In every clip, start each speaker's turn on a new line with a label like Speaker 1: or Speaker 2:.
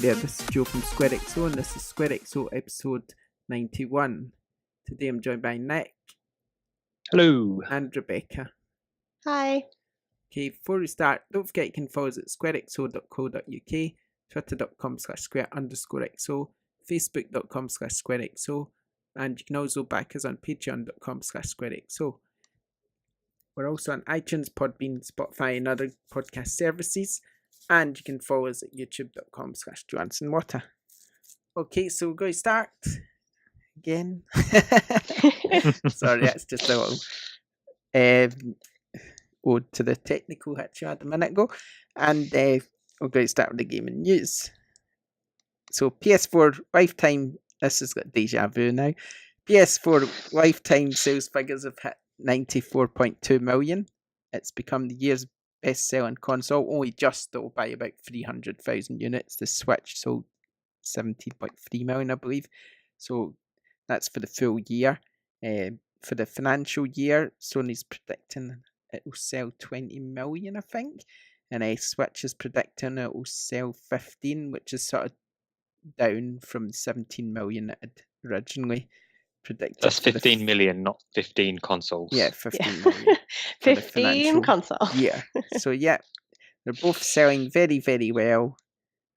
Speaker 1: there, this is Joe from SquareXO and this is SquareXO episode 91. Today I'm joined by Nick.
Speaker 2: Hello.
Speaker 1: And Rebecca.
Speaker 3: Hi.
Speaker 1: Okay, before we start, don't forget you can follow us at squarexo.co.uk, twitter.com/square_XO, facebook.com/squarexo, and you can also back us on patreon.com/squarexo. We're also on iTunes, Podbean, Spotify and other podcast services. And you can follow us at youtube.com/JohansonWater. Okay, so we're going to start again. Sorry, that's just a little ode to the technical hitch you had a minute ago. And we're going to start with the gaming news. So PS4 lifetime, this has got deja vu now. PS4 lifetime sales figures have hit 94.2 million. It's become the year's best-selling console, only just though by about 300,000 units. The Switch sold 17.3 million, I believe. So that's for the full year. For the financial year, Sony's predicting it will sell 20 million, I think. And Switch is predicting it will sell 15, which is sort of down from 17 million it had originally predicted.
Speaker 2: That's 15 million, not 15 consoles.
Speaker 1: Yeah, 15 million.
Speaker 3: 15 consoles.
Speaker 1: Yeah. So yeah, they're both selling very, very well,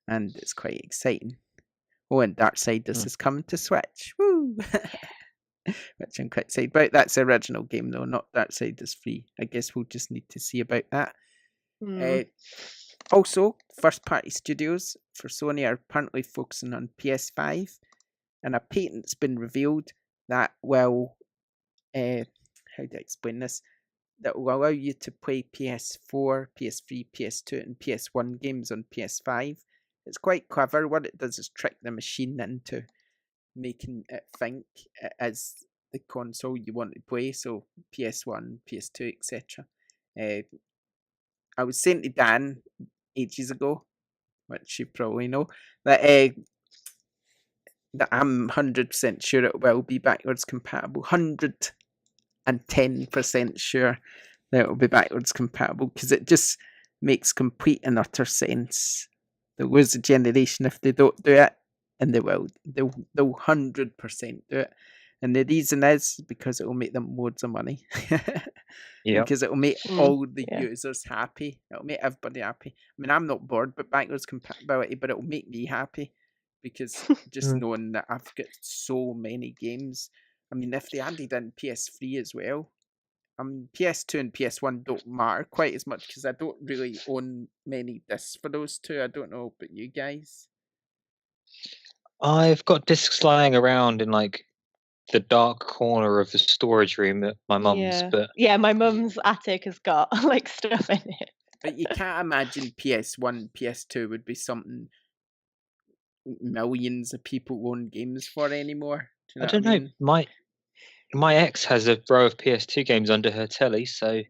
Speaker 1: and it's quite exciting. Oh, and Darksiders is coming to Switch. Woo! Which I'm quite excited about. That's the original game though, not Darksiders 3. I guess we'll just need to see about that. Also, first-party studios for Sony are apparently focusing on PS5, and a patent's been revealed that will, how do I explain this? That will allow you to play PS4, PS3, PS2 and PS1 games on PS5. It's quite clever. What it does is trick the machine into making it think it is the console you want to play. So PS1, PS2, etc. I was saying to Dan ages ago, which you probably know, that I'm 100% sure it will be backwards compatible. 110% sure that it will be backwards compatible, because it just makes complete and utter sense. There was a generation if they don't do it, and they will. They'll 100% do it. And the reason is because it will make them loads of money. Because it will make all the users happy. It will make everybody happy. I mean, I'm not bored with backwards compatibility, but it will make me happy. Because just knowing that I've got so many games. I mean, if they added in PS3 as well, I mean, PS2 and PS1 don't matter quite as much because I don't really own many discs for those two. I don't know about you guys.
Speaker 2: I've got discs lying around in like the dark corner of the storage room at my mum's. But
Speaker 3: my mum's attic has got like stuff in it.
Speaker 1: But you can't imagine PS1, PS2 would be something millions of people own games for anymore. Do you know
Speaker 2: I don't know. My ex has a row of PS2 games under her telly, so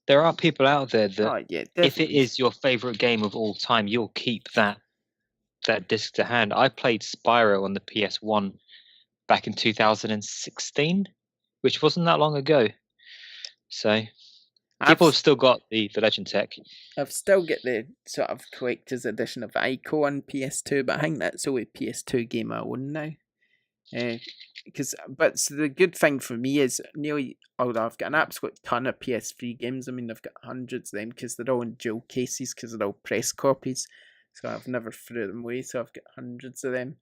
Speaker 2: there are people out there that if it is your favourite game of all time, you'll keep that disc to hand. I played Spyro on the PS1 back in 2016, which wasn't that long ago. So people have still got the Legend Tech.
Speaker 1: I've still got the sort of collector's edition of Ico on PS2, but I think that's the only PS2 game I own now. But the good thing for me is I've got an absolute ton of PS3 games. I mean, I've got hundreds of them because they're all in dual cases because they're all press copies. So I've never threw them away. So I've got hundreds of them,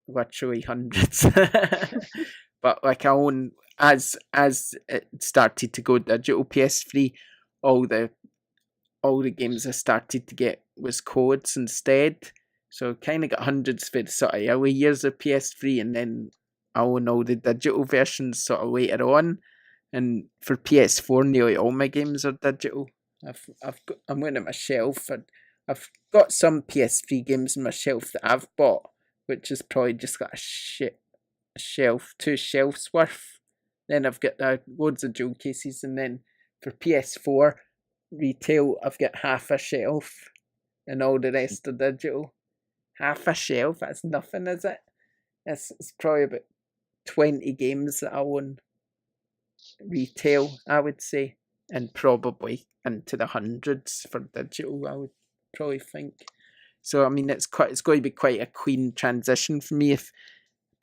Speaker 1: literally hundreds. But like I own as it started to go digital PS3, all the games I started to get was codes instead. So kind of got hundreds for the sort of early years of PS3, and then I own all the digital versions sort of later on. And for PS4, nearly all my games are digital. I'm going to my shelf, and I've got some PS3 games on my shelf that I've bought, which is probably just got two shelves worth. Then I've got loads of dual cases, and then for PS4 retail, I've got half a shelf, and all the rest are digital. Half a shelf, that's nothing, is it? It's probably about 20 games that I own retail, I would say, and probably into the hundreds for digital, I would probably think. So I mean, it's going to be quite a clean transition for me if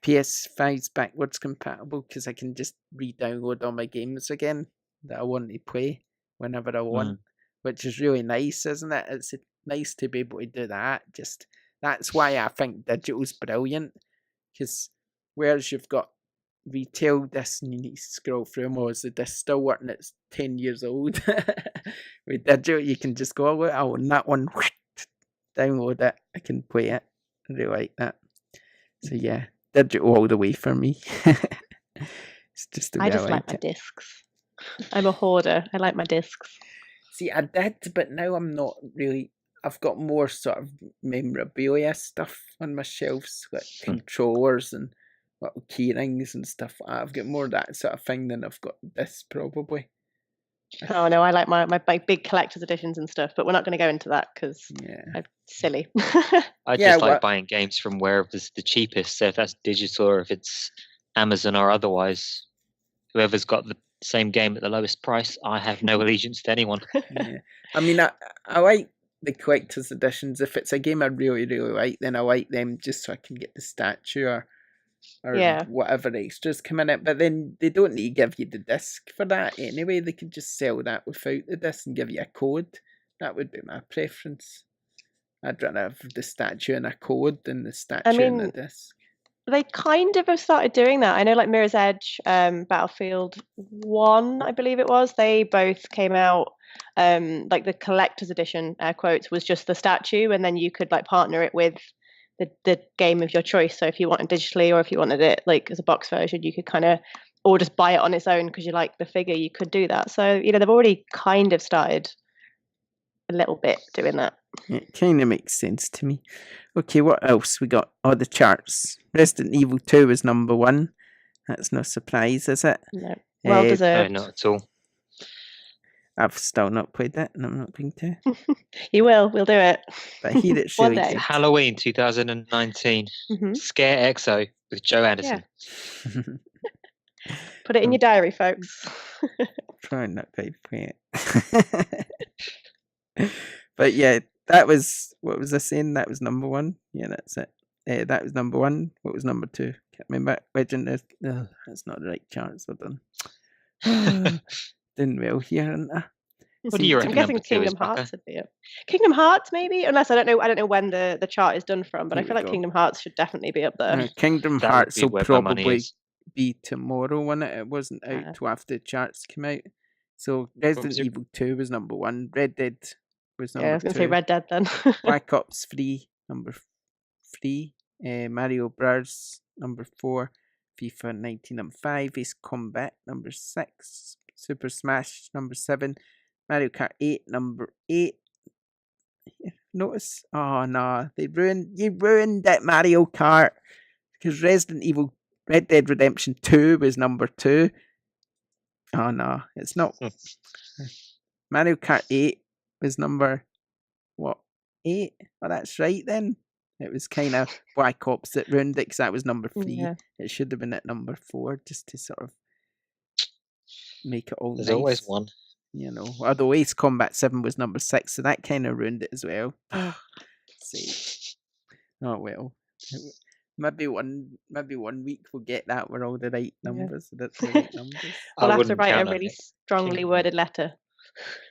Speaker 1: PS5's backwards compatible, because I can just re-download all my games again that I want to play whenever I want, which is really nice, isn't it? It's nice to be able to do that. Just that's why I think digital's brilliant, because whereas you've got retail discs and you need to scroll through them, or is the disc still working? It's 10 years old. With digital, you can just go, oh, I own that one, download it, I can play it. I really like that. So yeah, digital all the way for me. It's just the way
Speaker 3: I just like my discs. I'm a hoarder. I like my discs.
Speaker 1: See, I did, but now I'm not really. I've got more sort of memorabilia stuff on my shelves, like controllers and little key rings and stuff. I've got more of that sort of thing than I've got this, probably.
Speaker 3: Oh no, I like my big collector's editions and stuff, but we're not going to go into that because I'm silly.
Speaker 2: I just like buying games from wherever's the cheapest. So if that's digital or if it's Amazon or otherwise, whoever's got the same game at the lowest price, I have no allegiance to anyone.
Speaker 1: Yeah. I mean, I like the collector's editions. If it's a game I really, really like, then I like them just so I can get the statue or whatever extras come in it. But then they don't need to give you the disc for that anyway. They could just sell that without the disc and give you a code. That would be my preference. I'd rather have the statue and a code than the statue and the disc.
Speaker 3: They kind of have started doing that. I know, like Mirror's Edge, Battlefield 1, I believe it was. They both came out. Like the collector's edition, air quotes, was just the statue, and then you could like partner it with the game of your choice. So if you wanted digitally or if you wanted it like as a box version, you could kind of, or just buy it on its own because you like the figure, you could do that. So they've already kind of started a little bit doing that.
Speaker 1: It kind of makes sense to me. Okay, what else we got? Oh, the charts. Resident Evil 2 was number 1. That's no surprise, is it?
Speaker 3: No. Well deserved.
Speaker 2: No, not at all.
Speaker 1: I've still not played it, and I'm not going to.
Speaker 3: You will. We'll do it.
Speaker 1: But I hear it's really good.
Speaker 2: Halloween 2019. SquareXO with Joe Anderson.
Speaker 3: Yeah. Put it in your diary, folks.
Speaker 1: Try not to play it. But yeah, that was, what was I saying? That was number 1. Yeah, that's it. That was number 1. What was number 2? Can't remember. Legend is, that's not the right charts. Well done. Doing well here, aren't I?
Speaker 2: What do you reckon?
Speaker 3: I'm guessing Kingdom Hearts would be up. Kingdom Hearts, maybe, unless I don't know when the chart is done from, but I feel like Kingdom Hearts should definitely be up there.
Speaker 1: Kingdom Hearts will probably be tomorrow when it wasn't out till after the charts came out. So Resident Evil 2 was number 1. Red Dead was number 2.
Speaker 3: Yeah, I was going to say Red Dead then.
Speaker 1: Black Ops 3, number 3. Mario Bros, number 4. FIFA 19, number 5. Ace Combat, number 6. Super Smash, number 7. Mario Kart 8, number 8. Notice? Oh no, you ruined it, Mario Kart. Because Red Dead Redemption 2 was number 2. Oh no, it's not. Mario Kart 8 was number, 8? Oh, that's right then. It was kind of Black Ops that ruined it because that was number 3. Yeah. It should have been at number 4 just to sort of make it all
Speaker 2: There's
Speaker 1: nice.
Speaker 2: Always one.
Speaker 1: Although Ace Combat 7 was number 6, so that kind of ruined it as well. See. Oh well. Maybe one week we'll get that with all the right numbers. Yeah. That's the right numbers.
Speaker 3: We'll have to write a really strongly worded letter.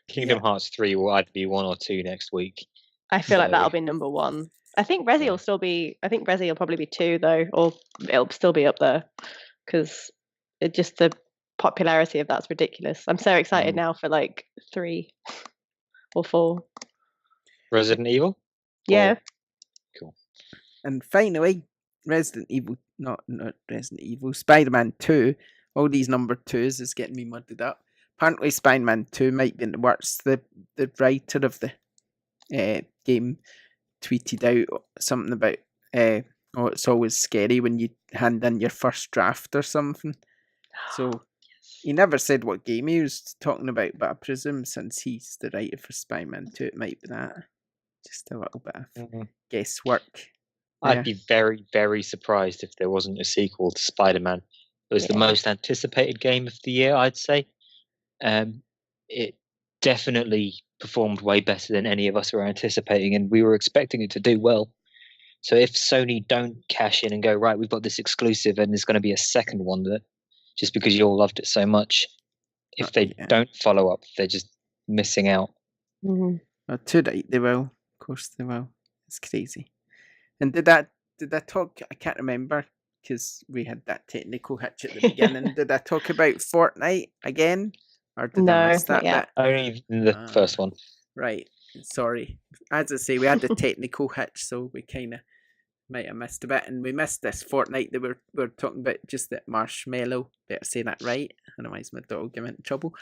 Speaker 2: Kingdom Hearts 3 will either be 1 or 2 next week.
Speaker 3: I feel like that'll be number 1. I think Resi will still be. I think Resi will probably be 2 though, or it'll still be up there because it just the popularity of that's ridiculous. I'm so excited now for like 3 or 4.
Speaker 2: Resident Evil?
Speaker 3: Yeah.
Speaker 2: Cool.
Speaker 1: And finally, Resident Evil, not Resident Evil, Spider-Man 2. All these number 2s is getting me muddled up. Apparently Spider-Man 2 might be in the works. The writer of the game tweeted out something about it's always scary when you hand in your first draft or something. So he never said what game he was talking about, but I presume since he's the writer for Spider-Man 2, it might be that. Just a little bit of guesswork.
Speaker 2: I'd be very, very surprised if there wasn't a sequel to Spider-Man. It was the most anticipated game of the year, I'd say. definitely performed way better than any of us were anticipating, and we were expecting it to do well. So if Sony don't cash in and go, right, we've got this exclusive and there's going to be a second one, that just because you all loved it so much, if they don't follow up, they're just missing out.
Speaker 3: Mm-hmm.
Speaker 1: Well, too right, they will. Of course they will. It's crazy. And did I talk? I can't remember because we had that technical hitch at the beginning. Did I talk about Fortnite again, or did I miss that bit?
Speaker 2: Only the first one.
Speaker 1: Right. Sorry. As I say, we had the technical hitch, so we kind of might have missed a bit, and we missed this Fortnite that we're talking about. Just that Marshmallow. Better say that right, otherwise my dog will get into trouble.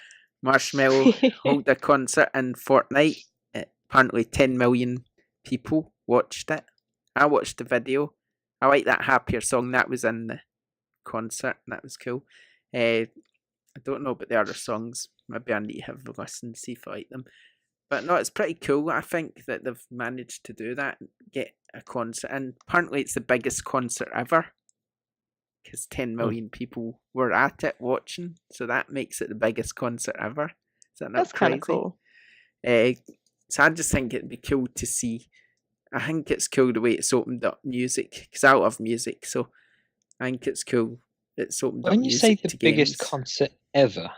Speaker 1: Marshmallow hold a concert in Fortnite. Apparently 10 million people watched it. I watched the video. I like that Happier song that was in the concert. That was cool. I don't know about the other songs. Maybe I need to have a listen, see if I like them. But no, it's pretty cool. I think that they've managed to do that, get a concert. And apparently it's the biggest concert ever. Because 10 million people were at it watching. So that makes it the biggest concert ever. Is that not
Speaker 3: That's
Speaker 1: crazy?
Speaker 3: That's kind of cool.
Speaker 1: So I just think it'd be cool to see. I think it's cool the way it's opened up music, because I love music, so I think it's cool it's opened up music.
Speaker 2: When you say the biggest concert ever,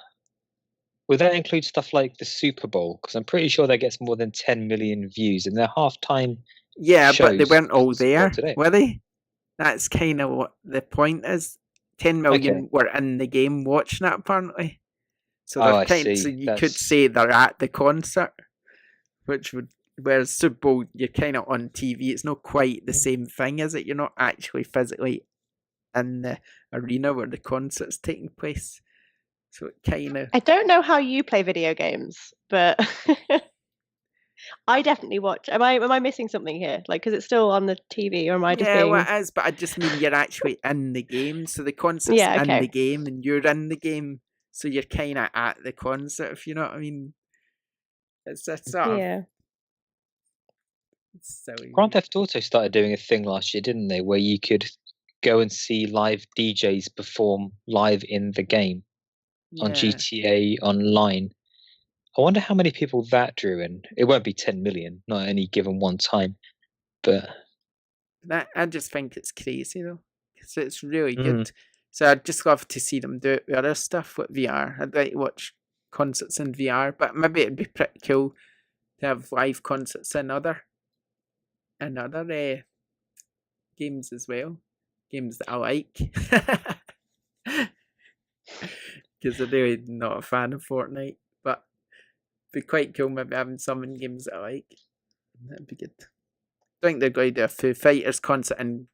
Speaker 2: would that include stuff like the Super Bowl? Because I'm pretty sure that gets more than 10 million views, and their halftime
Speaker 1: shows, but they weren't all there, were they? That's kind of what the point is. 10 million were in the game watching it, apparently. So so you could say they're at the concert. Which would, whereas Super Bowl, you're kind of on TV. It's not quite the same thing, is it? You're not actually physically in the arena where the concert's taking place. So it kind of.
Speaker 3: I don't know how you play video games, but I definitely watch. Am I missing something here? Like, because it's still on the TV, or am I just being?
Speaker 1: Yeah, well, it is, but I just mean you're actually in the game. So the concert's in the game, and you're in the game. So you're kind of at the concert, if you know what I mean. It's sort of.
Speaker 3: Yeah.
Speaker 2: Grand Theft Auto started doing a thing last year, didn't they? Where you could go and see live DJs perform live in the game on GTA Online. I wonder how many people that drew in. It won't be 10 million, not any given one time, but
Speaker 1: I just think it's crazy though, because it's really good. So I'd just love to see them do it with other stuff with VR. I'd like to watch concerts in VR, but maybe it'd be pretty cool to have live concerts in other games as well, games that I like, because I'm really not a fan of Fortnite, but it'd be quite cool maybe having some in games that I like. That'd be good. I think they're going to do a Foo Fighters concert in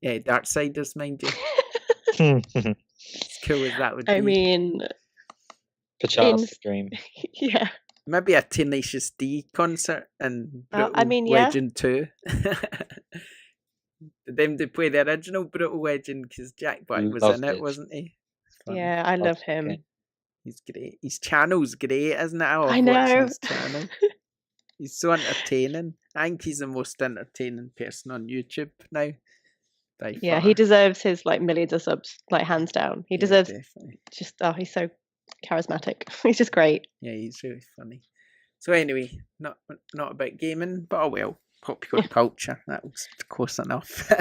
Speaker 1: Darksiders, mind you. As cool as that would be.
Speaker 3: I mean,
Speaker 2: Pachas dream.
Speaker 3: Yeah.
Speaker 1: Maybe a Tenacious D concert in Brutal Legend 2. Them to play the original Brutal Legend, because Jack Black was in it, wasn't he?
Speaker 3: Yeah, I love him.
Speaker 1: Okay. He's great. His channel's great, isn't it?
Speaker 3: I know.
Speaker 1: His channel. He's so entertaining. I think he's the most entertaining person on YouTube now.
Speaker 3: Yeah, he deserves his millions of subs, hands down. He deserves definitely. He's so charismatic. He's just great.
Speaker 1: Yeah, he's really funny. So anyway, not about gaming, but popular culture. That was close enough.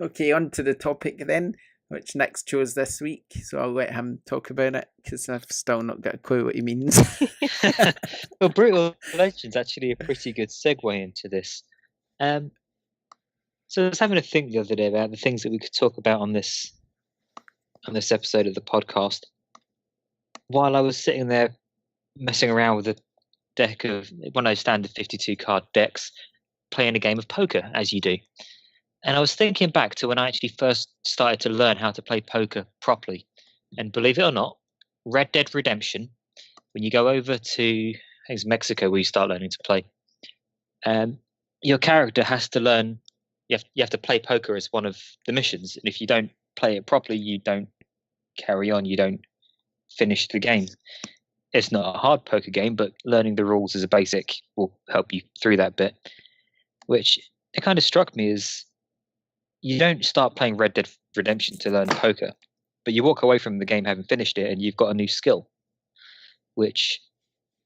Speaker 1: Okay, on to the topic then, which Nick's chose this week. So I'll let him talk about it, because I've still not got a clue what he means.
Speaker 2: Well, Brutal Legend's actually a pretty good segue into this. So I was having a think the other day about the things that we could talk about on this episode of the podcast. While I was sitting there messing around with a deck of one of those standard 52 card decks, playing a game of poker, as you do. And I was thinking back to when I actually first started to learn how to play poker properly. And believe it or not, Red Dead Redemption, when you go over to, I think it's Mexico where you start learning to play, your character has to learn. You have to play poker as one of the missions, and if you don't play it properly, you don't carry on. You don't finish the game. It's not a hard poker game, but learning the rules as a basic will help you through that bit. Which it kind of struck me as you don't start playing Red Dead Redemption to learn poker, but you walk away from the game having finished it, and you've got a new skill. Which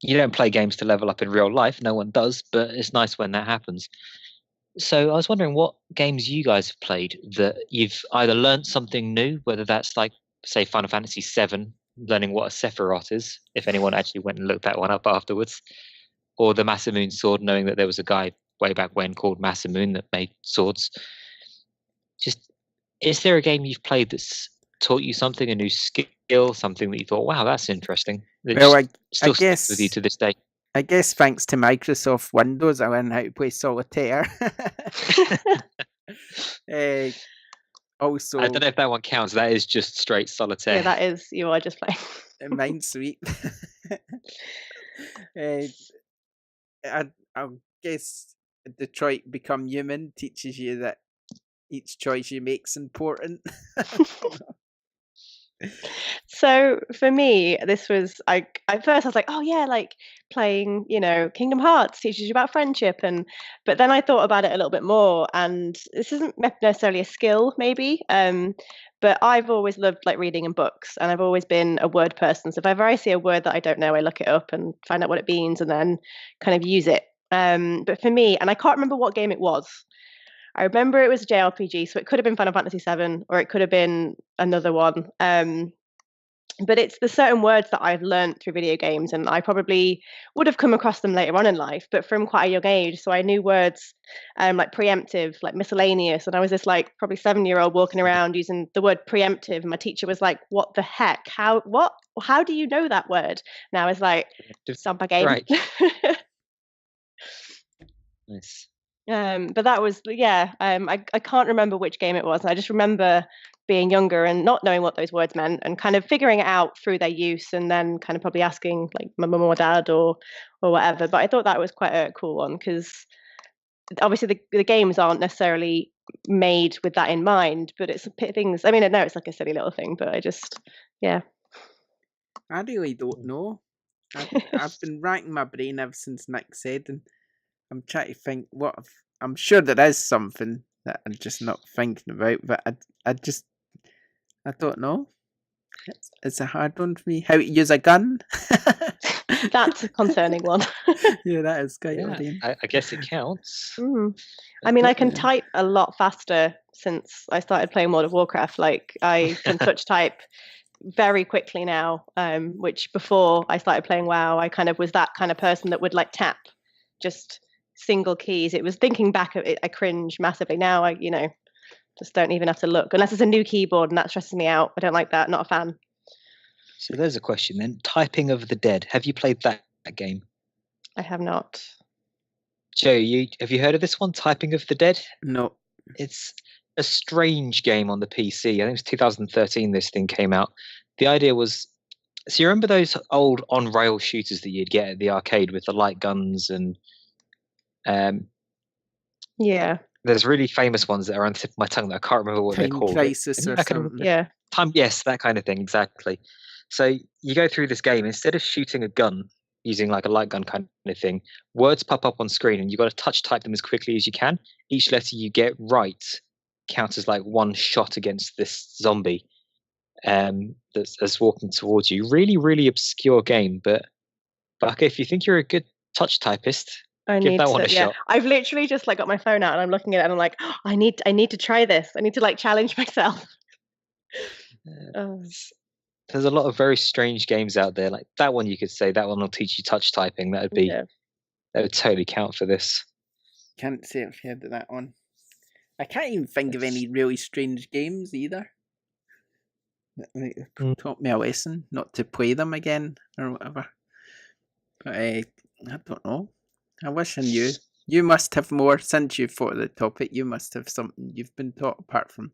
Speaker 2: You don't play games to level up in real life. No one does, but it's nice when that happens. So I was wondering what games you guys have played that you've either learned something new, whether that's like, say, Final Fantasy VII, learning what a Sephiroth is, if anyone actually went and looked that one up afterwards, or the Masamune sword, knowing that there was a guy way back when called Masamune that made swords. Just, is there a game you've played that's taught you something, a new skill, something that you thought, wow, that's interesting?
Speaker 1: Well, I
Speaker 2: still
Speaker 1: guess
Speaker 2: sticks with you to this day.
Speaker 1: I guess thanks to Microsoft Windows, I learned how to play solitaire. Also,
Speaker 2: I don't know if that one counts. That is just straight solitaire.
Speaker 3: Yeah, that is. You are just playing.
Speaker 1: Minesweep. I guess Detroit Become Human teaches you that each choice you make is important.
Speaker 3: So for me, this was at first I was like, oh yeah, like playing, Kingdom Hearts teaches you about friendship, but then I thought about it a little bit more, and this isn't necessarily a skill, maybe, but I've always loved like reading and books, and I've always been a word person. So if ever I see a word that I don't know, I look it up and find out what it means, and then kind of use it. But for me, and I can't remember what game it was. I remember it was a JRPG, so it could have been Final Fantasy VII, or it could have been another one. But it's the certain words that I've learned through video games, and I probably would have come across them later on in life, but from quite a young age. So I knew words like preemptive, like miscellaneous, and I was this like probably 7-year-old walking around using the word preemptive, and my teacher was like, "What the heck? How do you know that word?" And I was like, "Samba game."
Speaker 2: Right. Nice.
Speaker 3: But that was, I can't remember which game it was. I just remember being younger and not knowing what those words meant, and kind of figuring it out through their use, and then kind of probably asking like my mum or dad or whatever. But I thought that was quite a cool one, because obviously the games aren't necessarily made with that in mind, but it's things. I mean, I know it's like a silly little thing, but I
Speaker 1: really don't know. I've been racking my brain ever since Nick said, and I'm trying to think I'm sure there is something that I'm just not thinking about, but I don't know. It's a hard one for me. How to use a gun?
Speaker 3: That's a concerning one.
Speaker 1: Yeah, that is quite
Speaker 2: I guess it counts.
Speaker 3: I mean, I can type a lot faster since I started playing World of Warcraft. Like, I can touch type very quickly now, which before I started playing WoW, I kind of was that kind of person that would like tap just single keys. It was, thinking back of it, I cringe massively. Now I just don't even have to look unless it's a new keyboard, and that stresses me out. I don't like that. Not a fan.
Speaker 2: So there's a question then. Typing of the Dead. Have you played that game?
Speaker 3: I have not.
Speaker 2: Joe, have you heard of this one, Typing of the Dead?
Speaker 1: No.
Speaker 2: It's a strange game on the PC. I think it was 2013 this thing came out. The idea was, so you remember those old on-rail shooters that you'd get at the arcade with the light guns and
Speaker 3: yeah.
Speaker 2: There's really famous ones that are on the tip of my tongue that I can't remember what they're called.
Speaker 1: Crisis or something.
Speaker 3: Yeah.
Speaker 2: Yes, that kind of thing, exactly. So you go through this game, instead of shooting a gun using like a light gun kind of thing, words pop up on screen and you've got to touch type them as quickly as you can. Each letter you get right counts as like one shot against this zombie that's walking towards you. Really, really obscure game, but okay, if you think you're a good touch typist, give that one a shot.
Speaker 3: I've literally just like got my phone out and I'm looking at it and I'm like, oh, I need to try this. I need to like challenge myself.
Speaker 2: There's a lot of very strange games out there. Like that one, you could say that one will teach you touch typing. That would totally count for this.
Speaker 1: Can't say I've heard of that one. I can't even think of any really strange games either. They taught me a lesson not to play them again or whatever. But I don't know. I wish I knew. You must have more, since you thought of the topic. You must have something you've been taught apart from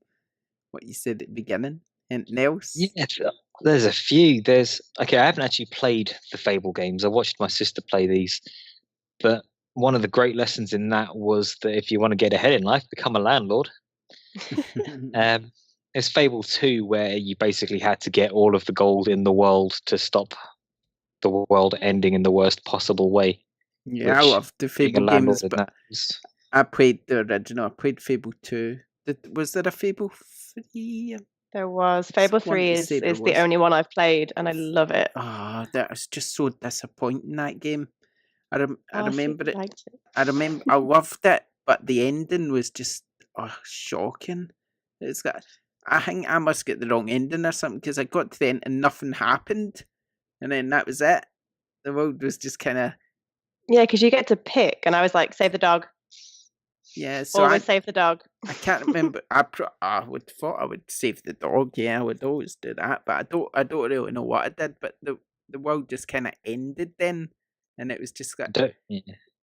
Speaker 1: what you said at the beginning. Anything else?
Speaker 2: Yeah, there's a few. I haven't actually played the Fable games. I watched my sister play these. But one of the great lessons in that was that if you want to get ahead in life, become a landlord. There's Fable 2, where you basically had to get all of the gold in the world to stop the world ending in the worst possible way.
Speaker 1: Yeah, I love the Fable games, but I played the original. I played Fable 2. Was there a Fable 3? I
Speaker 3: There was. Fable 3 is the only one I've played, and I love it.
Speaker 1: Oh, that was just so disappointing, that game. I remember it. I remember I loved it, but the ending was just shocking. It's got. I think I must get the wrong ending or something, because I got to the end and nothing happened, and then that was it. The world was just kind of.
Speaker 3: Yeah, because you get to pick, and I was like, save the dog.
Speaker 1: Yeah, so
Speaker 3: always save the dog.
Speaker 1: I can't remember. I would thought I would save the dog. Yeah, I would always do that, but I don't really know what I did. But the world just kind of ended then, and it was just like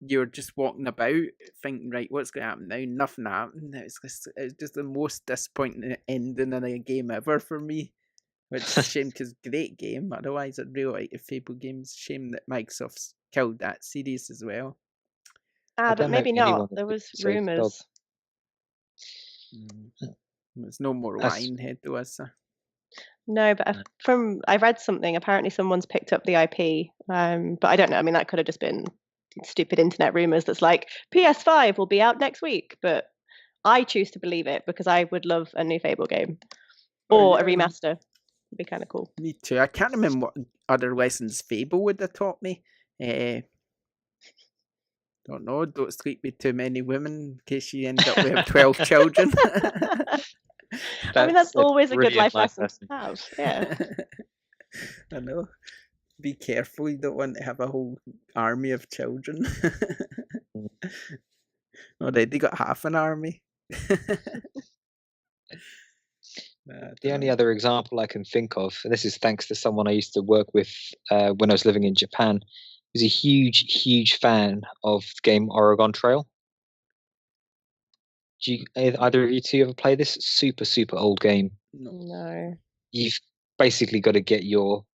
Speaker 1: you were just walking about thinking, right, what's going to happen now? Nothing happened. It was just the most disappointing ending in a game ever for me. Which is a shame, because great game. Otherwise, I'd really like the Fable games. Shame that Microsoft's killed that series as well.
Speaker 3: But maybe not. There was rumours.
Speaker 1: There's no more Lionhead, was there?
Speaker 3: No, but I read something. Apparently, someone's picked up the IP, but I don't know. I mean, that could have just been stupid internet rumours. That's like PS5 will be out next week, but I choose to believe it because I would love a new Fable game or a remaster. Would be kind of cool.
Speaker 1: Me too. I can't remember what other lessons Fable would have taught me. Don't know. Don't sleep with too many women in case you end up with 12 children.
Speaker 3: I mean, that's always a good life lesson to have. Yeah.
Speaker 1: I know. Be careful. You don't want to have a whole army of children. Already got half an army.
Speaker 2: The only other example I can think of, and this is thanks to someone I used to work with when I was living in Japan, was a huge fan of the game Oregon Trail. Do either of you two ever play this super old game?
Speaker 3: No.
Speaker 2: You've basically got to get your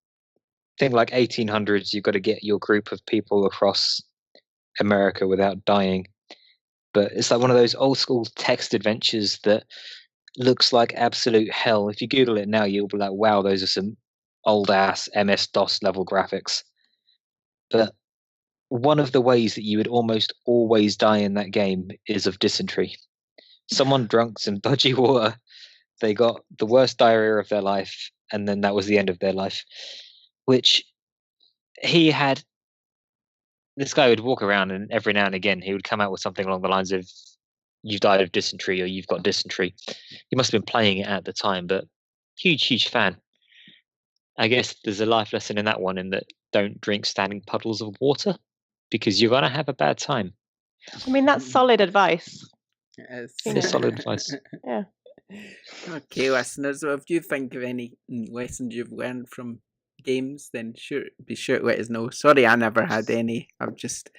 Speaker 2: thing like 1800s. You've got to get your group of people across America without dying. But it's like one of those old school text adventures that looks like absolute hell. If you Google it now, you'll be like, wow, those are some old ass MS-DOS level graphics. But one of the ways that you would almost always die in that game is of dysentery. Someone drunk some dodgy water, they got the worst diarrhea of their life, and then that was the end of their life. Which he had. This guy would walk around, and every now and again he would come out with something along the lines of, "You've died of dysentery," or "You've got dysentery." He must have been playing it at the time, but huge fan. I guess there's a life lesson in that one, in that don't drink standing puddles of water, because you're gonna have a bad time.
Speaker 3: I mean, that's solid advice.
Speaker 2: It's solid advice.
Speaker 3: Yeah.
Speaker 1: Okay, listeners, well, if you think of any lessons you've learned from games, then be sure to let us know. Sorry, I never had any. I just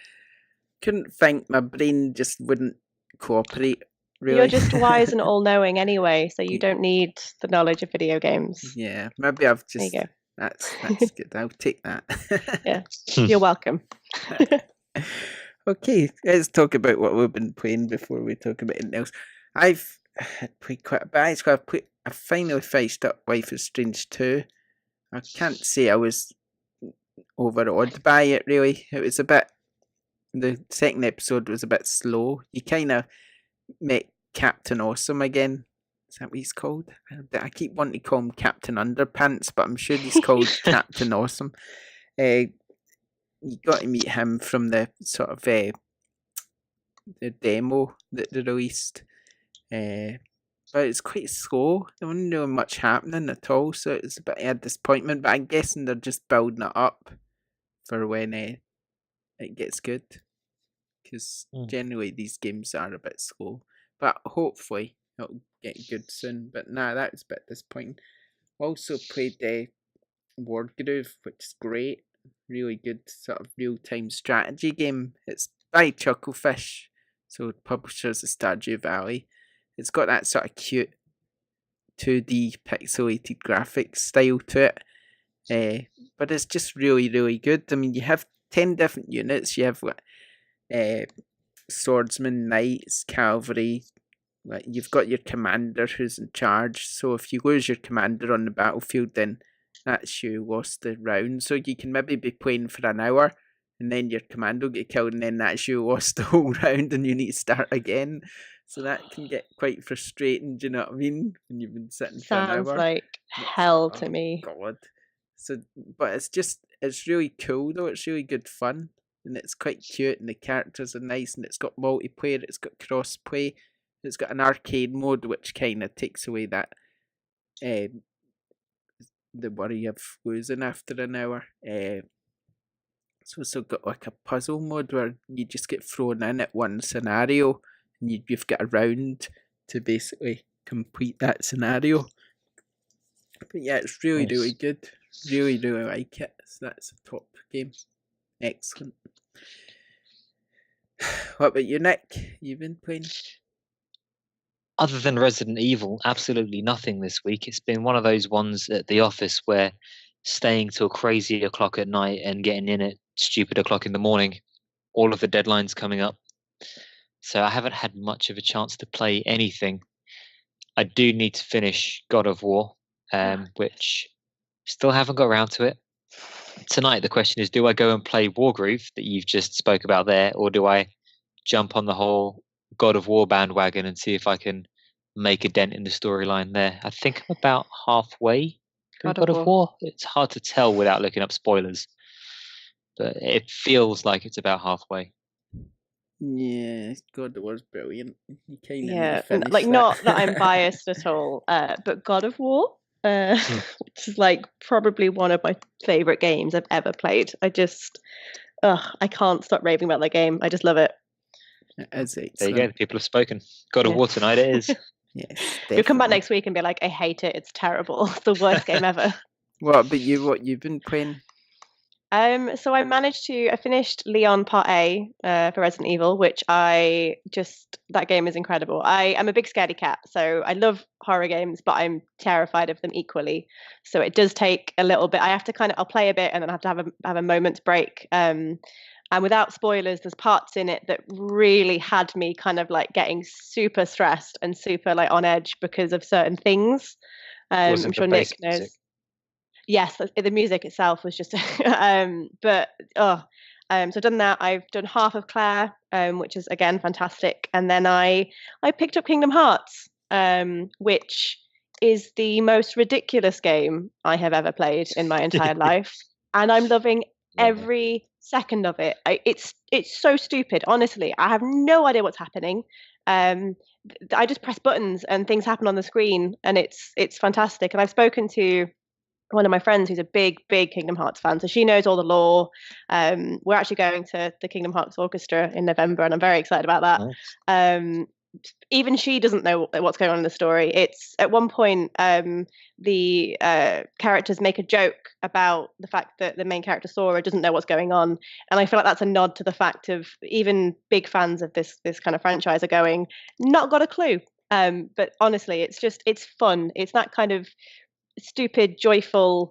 Speaker 1: couldn't think. My brain just wouldn't cooperate. Really.
Speaker 3: You're just wise and all-knowing anyway, so you don't need the knowledge of video games.
Speaker 1: Yeah, maybe I've just.
Speaker 3: There you go.
Speaker 1: That's good. I'll take that.
Speaker 3: Yeah, you're welcome.
Speaker 1: Okay, let's talk about what we've been playing before we talk about anything else. I've played quite a bit. I finally finished up Life is Strange 2. I can't say I was overawed by it, really. It was a bit. The second episode was a bit slow. You kind of met Captain Awesome again. Is that what he's called? I keep wanting to call him Captain Underpants, but I'm sure he's called Captain Awesome. You got to meet him from the sort of the demo that they released. But it's quite slow. There wasn't really much happening at all, so it's a bit of a disappointment. But I'm guessing they're just building it up for when it gets good. Because generally these games are a bit slow. But hopefully it'll get good soon. But nah, that was a bit disappointing. Also played Wargroove, which is great. Really good sort of real-time strategy game. It's by Chucklefish, so publishers of Stardew Valley. It's got that sort of cute 2D pixelated graphics style to it. But it's just really good. I mean, you have 10 different units. You have swordsmen, knights, cavalry. Like, you've got your commander who's in charge. So if you lose your commander on the battlefield, then that's you lost the round. So you can maybe be playing for an hour, and then your commando get killed, and then that's you lost the whole round, and you need to start again. So that can get quite frustrating, do you know what I mean? When you've been sitting for an hour.
Speaker 3: Sounds like hell to me.
Speaker 1: God. So, but it's really cool though. It's really good fun. And it's quite cute and the characters are nice and it's got multiplayer, it's got cross-play. It's got an arcade mode which kind of takes away that the worry of losing after an hour. So it's got like a puzzle mode where you just get thrown in at one scenario and you've got a round to basically complete that scenario. But yeah, it's really, really good. Really, really like it. So that's a top game. Excellent. What about you, Nick? You've been playing?
Speaker 2: Other than Resident Evil, absolutely nothing this week. It's been one of those ones at the office where staying till crazy o'clock at night and getting in at stupid o'clock in the morning, all of the deadlines coming up. So I haven't had much of a chance to play anything. I do need to finish God of War, which still haven't got around to it. Tonight, the question is, do I go and play Wargroove that you've just spoke about there, or do I jump on the whole God of War bandwagon and see if I can make a dent in the storyline there? I think I'm about halfway through God of War. It's hard to tell without looking up spoilers, but it feels like it's about halfway.
Speaker 1: Yeah, God of War's brilliant. You kind of
Speaker 3: like that. Not that I'm biased at all, but God of War, which is like probably one of my favorite games I've ever played. I can't stop raving about that game. I just love it.
Speaker 2: There you go. People have spoken. God of War tonight it is.
Speaker 1: Yes,
Speaker 3: you'll come back next week and be like, I hate it. It's terrible. It's the worst game ever.
Speaker 1: What you've been playing?
Speaker 3: So I finished Leon Part A for Resident Evil, which that game is incredible. I am a big scaredy cat, so I love horror games, but I'm terrified of them equally. So it does take a little bit. I have to I'll play a bit and then I have to have a moment's break. And without spoilers, there's parts in it that really had me kind of like getting super stressed and super like on edge because of certain things. I'm sure Nick knows. Music? Yes, the music itself was just, so I've done that. I've done half of Claire, which is again fantastic, and then I picked up Kingdom Hearts, which is the most ridiculous game I have ever played in my entire life, and I'm loving every second of it. It's so stupid, honestly. I have no idea what's happening. I just press buttons and things happen on the screen, and it's fantastic. And I've spoken to one of my friends who's a big Kingdom Hearts fan, so she knows all the lore. We're actually going to the Kingdom Hearts Orchestra in November, and I'm very excited about that. Nice. Even she doesn't know what's going on in the story. It's at one point the characters make a joke about the fact that the main character Sora doesn't know what's going on, and I feel like that's a nod to the fact of even big fans of this kind of franchise are going, not got a clue. But honestly, it's fun. It's that kind of stupid, joyful,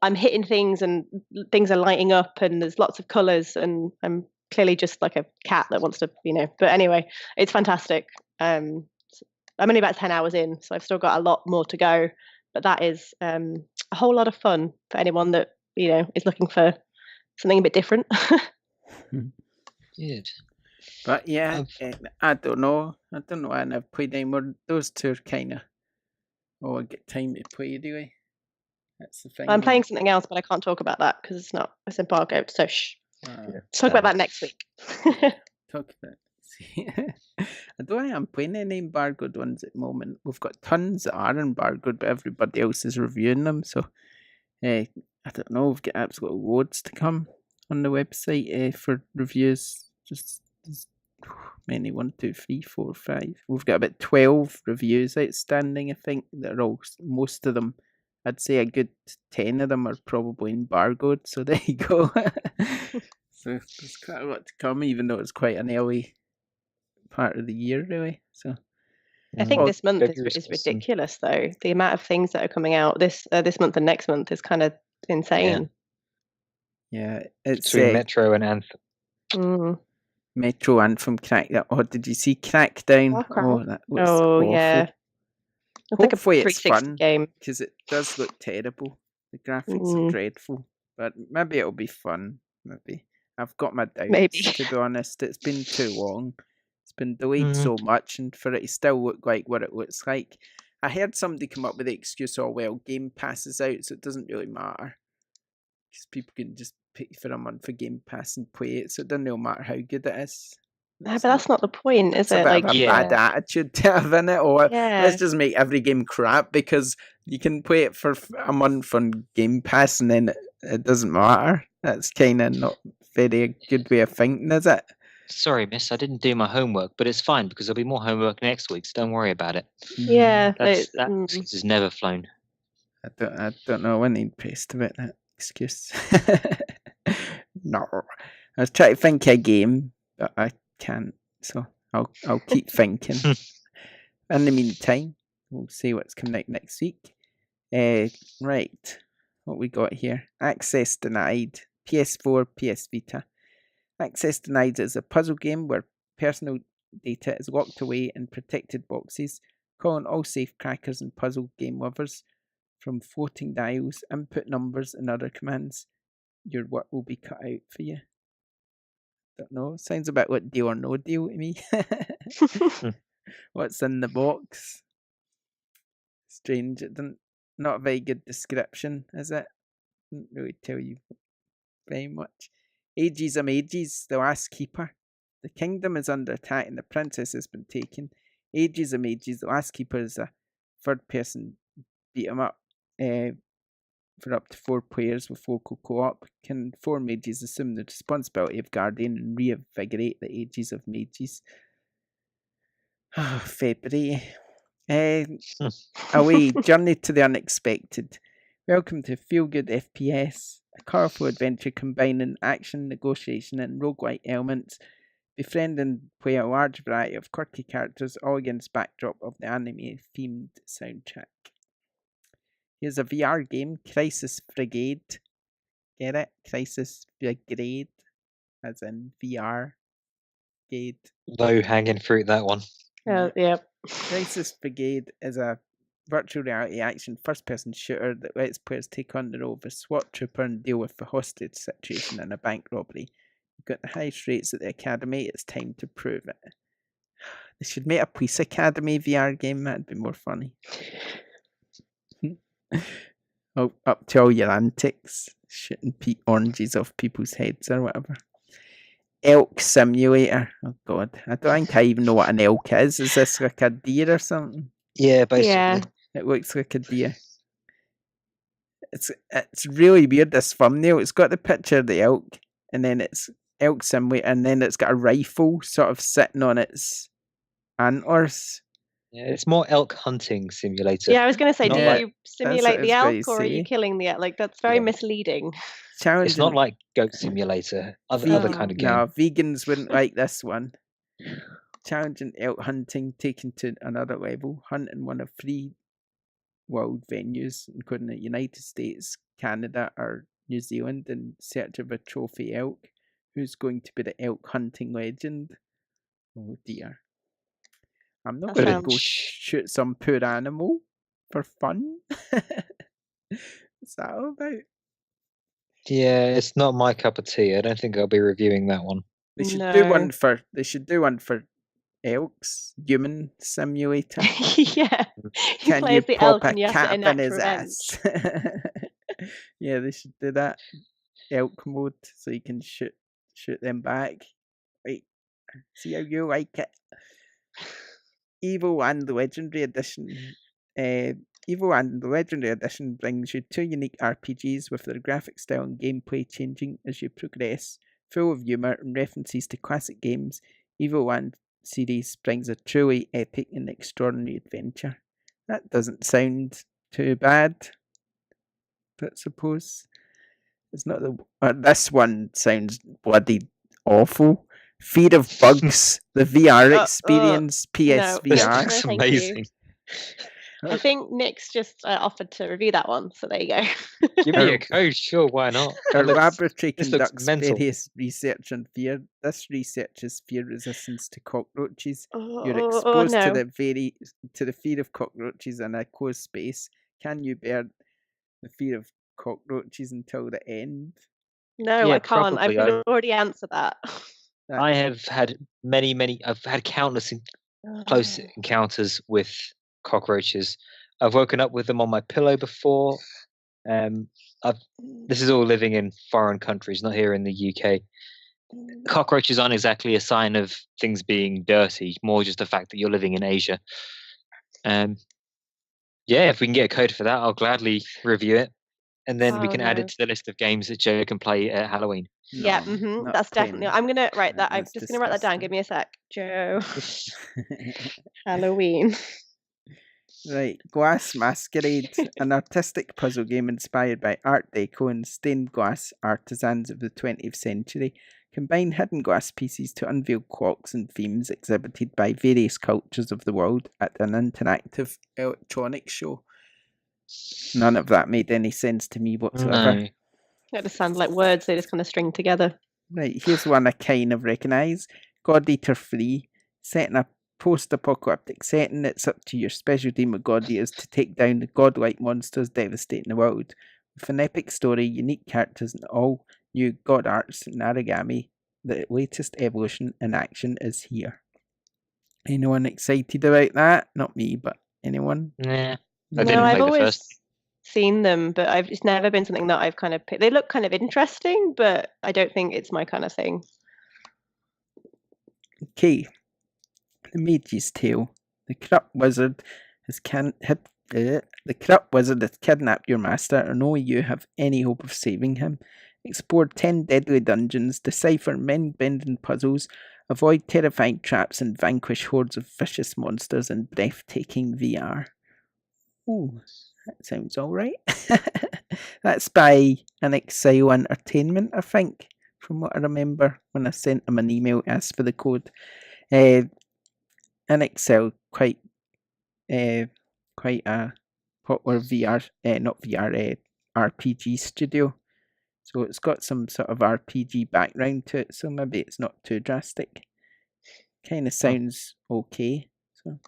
Speaker 3: I'm hitting things and things are lighting up and there's lots of colours and I'm clearly just like a cat that wants to, but anyway, it's fantastic. I'm only about 10 hours in, so I've still got a lot more to go, but that is a whole lot of fun for anyone that, is looking for something a bit different.
Speaker 2: Good.
Speaker 1: But yeah, I don't know, and I've played any more. Those two are kind of, I get time to play anyway. That's the thing.
Speaker 3: I'm playing something else, but I can't talk about that because it's embargoed. So talk about that next week.
Speaker 1: Talk about it. I don't think I'm playing any embargoed ones at the moment. We've got tons that are embargoed, but everybody else is reviewing them. So I don't know. We've got absolute loads to come on the website for reviews. Just many 1, 2, 3, 4, 5. We've got about 12 reviews outstanding. I think that are all, most of them, I'd say a good 10 of them are probably embargoed. So there you go. So there's quite a lot to come, even though it's quite an early part of the year, really. So
Speaker 3: I think this month is ridiculous, though. The amount of things that are coming out this month and next month is kind of insane.
Speaker 1: Yeah, it's
Speaker 2: between Metro and Anthem.
Speaker 1: Metro Anthem Crackdown. Oh, did you see Crackdown? Oh, that was awful.
Speaker 3: Yeah.
Speaker 1: Hopefully it's fun because it does look terrible. The graphics are dreadful, but maybe it'll be fun. Maybe I've got my doubts. To be honest, it's been too long. It's been delayed so much, and for it to still look like what it looks like. I heard somebody come up with the excuse, oh well, Game Pass is out, so it doesn't really matter. Because people can just pay for a month for Game Pass and play it, so it doesn't really matter how good it is.
Speaker 3: No, but that's not the point, is it?
Speaker 1: It's a bit of a bad attitude to have in it, or let's just make every game crap because you can play it for a month on Game Pass and then it doesn't matter. That's kind of not very good way of thinking, is it?
Speaker 2: Sorry, miss, I didn't do my homework, but it's fine because there'll be more homework next week, so don't worry about it.
Speaker 3: Yeah.
Speaker 2: That excuse has never flown.
Speaker 1: I don't know when he'd pressed about that excuse. No. I was trying to think of a game, but I can't, so I'll keep thinking. In the meantime, we'll see what's coming out next week. Right, what we got here? Access denied. PS4, PS Vita. Access denied is a puzzle game where personal data is locked away in protected boxes, calling all safecrackers and puzzle game lovers from floating dials, input numbers, and other commands. Your work will be cut out for you. Don't know. Sounds a bit like Deal or No Deal to me. What's in the box? Strange. It didn't. Not a very good description, is it? Didn't really tell you very much. Ages and Ages, the last keeper. The kingdom is under attack and the princess has been taken. Ages and Ages, the last keeper is a third-person beat 'em up. For up to 4 players with local co-op, can 4 mages assume the responsibility of guardian and reinvigorate the ages of mages. February. Away, Journey to the Unexpected. Welcome to Feel Good FPS, a colourful adventure combining action, negotiation and roguelike elements. Befriend and play a large variety of quirky characters, all against backdrop of the anime-themed soundtrack. Here's a VR game, Crisis Brigade. Get it? Crisis Brigade, as in VR. Gade.
Speaker 2: Low hanging fruit, that one.
Speaker 3: Yeah.
Speaker 1: Crisis Brigade is a virtual reality action first-person shooter that lets players take on the role of a SWAT trooper and deal with the hostage situation in a bank robbery. You've got the highest rates at the academy. It's time to prove it. They should make a police academy VR game. That'd be more funny. Up to all your antics, shooting oranges off people's heads or whatever. Elk Simulator. Oh god, I don't think I even know what an elk is. Is this like a deer or something?
Speaker 2: Yeah, basically.
Speaker 3: Yeah.
Speaker 1: It looks like a deer. It's really weird, this thumbnail. It's got the picture of the elk, and then it's Elk Simulator, and then it's got a rifle sort of sitting on its antlers.
Speaker 2: Yeah, it's more elk hunting simulator.
Speaker 3: Yeah, I was going to say, do you simulate the elk or are
Speaker 1: say.
Speaker 3: you killing the elk? Like, that's very misleading.
Speaker 2: It's not like Goat Simulator, other kind of game.
Speaker 1: No, vegans wouldn't like this one. Challenging elk hunting taken to another level. Hunting one of 3 world venues, including the United States, Canada, or New Zealand, in search of a trophy elk. Who's going to be the elk hunting legend? Oh dear. I'm not going to go shoot some poor animal for fun. What's that all about?
Speaker 2: Yeah, it's not my cup of tea. I don't think I'll be reviewing that one.
Speaker 1: They should do one for elks. Human Simulator.
Speaker 3: Yeah.
Speaker 1: Can you pop a cap in his ass? Yeah, they should do that. Elk mode, so you can shoot them back. Right. See how you like it. Evil and the Legendary Edition. Evil and the Legendary Edition brings you 2 unique RPGs with their graphic style and gameplay changing as you progress. Full of humour and references to classic games, Evil and series brings a truly epic and extraordinary adventure. That doesn't sound too bad, I suppose. It's not this one sounds bloody awful. Fear of Bugs, the VR experience, PSVR.
Speaker 2: That's amazing.
Speaker 3: I think Nick's just offered to review that one, so there you go.
Speaker 2: Give me a code, sure, why not?
Speaker 1: Our laboratory conducts various research on fear. This research is fear resistance to cockroaches. You're exposed to the fear of cockroaches in a closed space. Can you bear the fear of cockroaches until the end?
Speaker 3: No, I can't. I've already answered that.
Speaker 2: I have had I've had countless close encounters with cockroaches. I've woken up with them on my pillow before. This is all living in foreign countries, not here in the UK. Cockroaches aren't exactly a sign of things being dirty, more just the fact that you're living in Asia. If we can get a code for that, I'll gladly review it. And then we can add it to the list of games that Joe can play at Halloween.
Speaker 3: That's definitely. I'm gonna write that. I'm just gonna write that down. Give me a sec, Joe. Halloween.
Speaker 1: Right, Glass Masquerade, an artistic puzzle game inspired by Art Deco and stained glass artisans of the 20th century, combine hidden glass pieces to unveil clocks and themes exhibited by various cultures of the world at an interactive electronics show. None of that made any sense to me whatsoever.
Speaker 2: No.
Speaker 3: It just sounded like words they just kind of string together.
Speaker 1: Right, here's one I kind of recognise. God Eater 3, set in a post-apocalyptic setting. It's up to your special team of God Eaters to take down the godlike monsters devastating the world. With an epic story, unique characters, and all new god arts and origami, the latest evolution in action is here. Anyone excited about that? Not me, but anyone?
Speaker 2: Yeah. I've
Speaker 3: always seen them, but it's never been something that I've kind of picked. They look kind of interesting, but I don't think it's my kind of thing.
Speaker 1: Okay. The Mage's Tale. The corrupt wizard has kidnapped your master, and only you have any hope of saving him. Explore 10 deadly dungeons, decipher mind-bending puzzles, avoid terrifying traps, and vanquish hordes of vicious monsters in breathtaking VR. Ooh, that sounds alright. That's by SquareXO Entertainment, I think, from what I remember when I sent them an email, asked for the code. SquareXO, quite a popular RPG studio. So it's got some sort of RPG background to it, so maybe it's not too drastic. Kind of sounds okay. So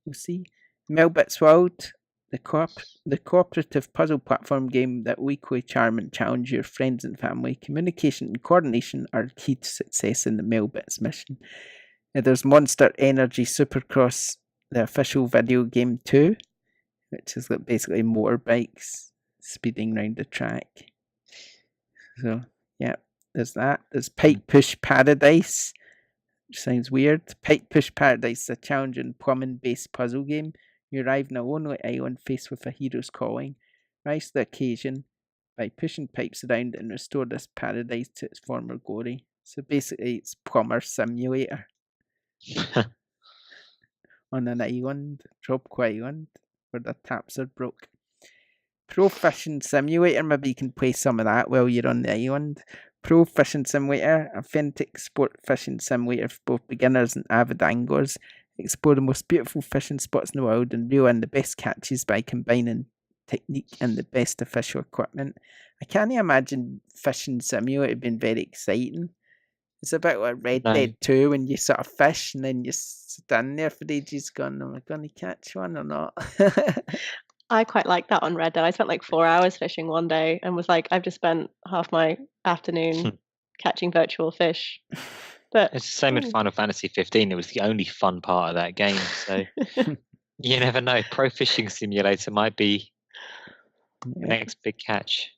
Speaker 1: we'll see. Melbit's World, the cooperative puzzle platform game that will equally charm and challenge your friends and family. Communication and coordination are key to success in the Melbit's mission. There's Monster Energy Supercross, the official video game too, which is basically motorbikes speeding around the track. So, yeah, there's that. There's Pipe Push Paradise, which sounds weird. Pipe Push Paradise is a challenging plumbing-based puzzle game. You arrive in a lonely island faced with a hero's calling. Rise to the occasion by pushing pipes around and restore this paradise to its former glory. So basically, it's Plumber Simulator. On an island, tropical island, where the taps are broke. Pro Fishing Simulator, maybe you can play some of that while you're on the island. Pro Fishing Simulator, authentic sport fishing simulator for both beginners and avid anglers. Explore the most beautiful fishing spots in the world and reel in the best catches by combining technique and the best official equipment. I can't imagine Fishing Simulator being very exciting. It's a bit like Red Dead 2 when you sort of fish and then you stand there for ages going, am I going to catch one or not?
Speaker 3: I quite like that on Red Dead. I spent like 4 hours fishing one day and was like, I've just spent half my afternoon catching virtual fish. But
Speaker 2: it's the same in Final Fantasy 15. It was the only fun part of that game. So you never know. Pro Fishing Simulator might be the next big catch.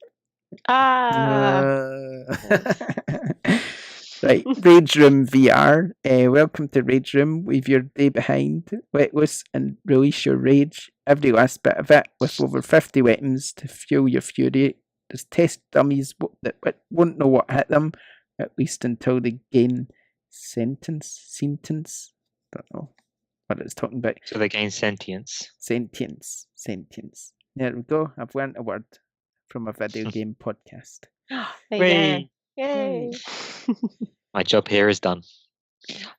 Speaker 1: Right, Rage Room VR. Welcome to Rage Room. Leave your day behind, let loose and release your rage. Every last bit of it, with over 50 weapons to fuel your fury. There's test dummies that won't know what hit them, at least until they gain sentience. Don't know what it's talking about.
Speaker 2: So they gain sentience.
Speaker 1: Sentience. There we go. I've learned a word from a video game podcast.
Speaker 3: Yay!
Speaker 2: My job here is done.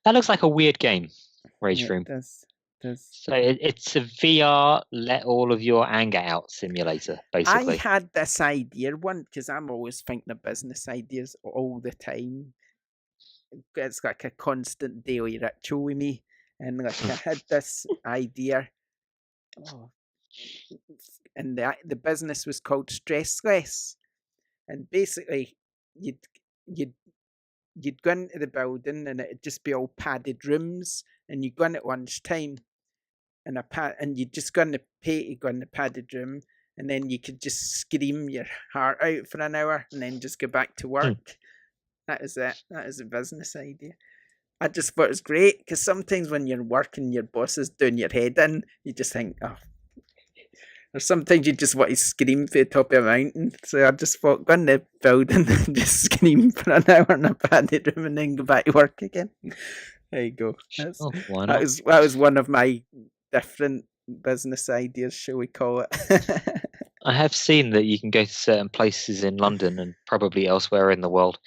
Speaker 2: That looks like a weird game, Rage Room.
Speaker 1: It does.
Speaker 2: So it's a VR let all of your anger out simulator, basically.
Speaker 1: I had this idea one because I'm always thinking of business ideas all the time. It's like a constant daily ritual with me, and like I had this idea. And the business was called Stressless, and basically you'd you'd go into the building and it'd just be all padded rooms, and you go in at lunchtime, and you just go in the pay to go in the padded room, and then you could just scream your heart out for an hour and then just go back to work. That is it. That is a business idea. I just thought it was great, because sometimes when you're working, your boss is doing your head in, you just think, oh. Or sometimes you just want to scream for the top of a mountain. So I just thought, go in the building and just scream for an hour in a padded room and then go back to work again. There you go. That was one of my different business ideas, shall we call it.
Speaker 2: I have seen that you can go to certain places in London and probably elsewhere in the world,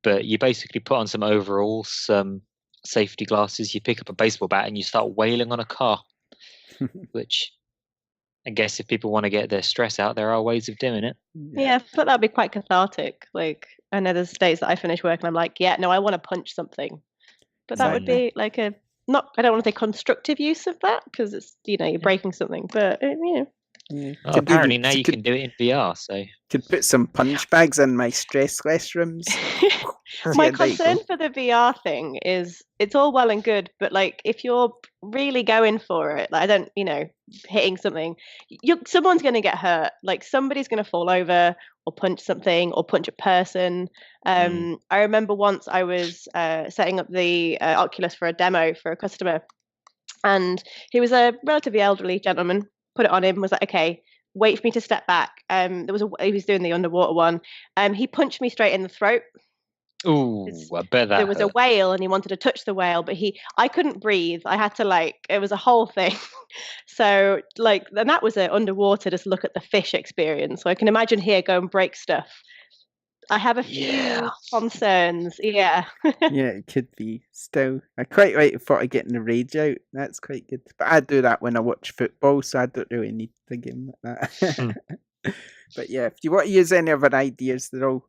Speaker 2: but you basically put on some overalls, some safety glasses, you pick up a baseball bat and you start wailing on a car, which I guess if people want to get their stress out, there are ways of doing it.
Speaker 3: Yeah, I thought that'd be quite cathartic. Like, I know there's days that I finish work and I'm like, yeah, no, I want to punch something. But that would be like I don't want to say constructive use of that, because it's, you're breaking something, but
Speaker 2: Well, apparently now you can do it in VR, so
Speaker 1: could put some punch bags in my stressless rooms.
Speaker 3: My concern for the VR thing is it's all well and good, but like if you're really going for it, like hitting something, someone's going to get hurt. Like somebody's going to fall over or punch something or punch a person. I remember once I was setting up the Oculus for a demo for a customer, and he was a relatively elderly gentleman. Put it on him, was like, okay, wait for me to step back. He was doing the underwater one. He punched me straight in the throat.
Speaker 2: Ooh, I bet that
Speaker 3: there was a whale and he wanted to touch the whale, but I couldn't breathe. I had to it was a whole thing. So and that was an underwater, just look at the fish experience. So I can imagine here go and break stuff. I have a few concerns. Yeah.
Speaker 1: Yeah, it could be still. I quite like thought of getting the rage out. That's quite good. But I do that when I watch football, so I don't really need the game like that. But yeah, if you want to use any of our ideas, they're all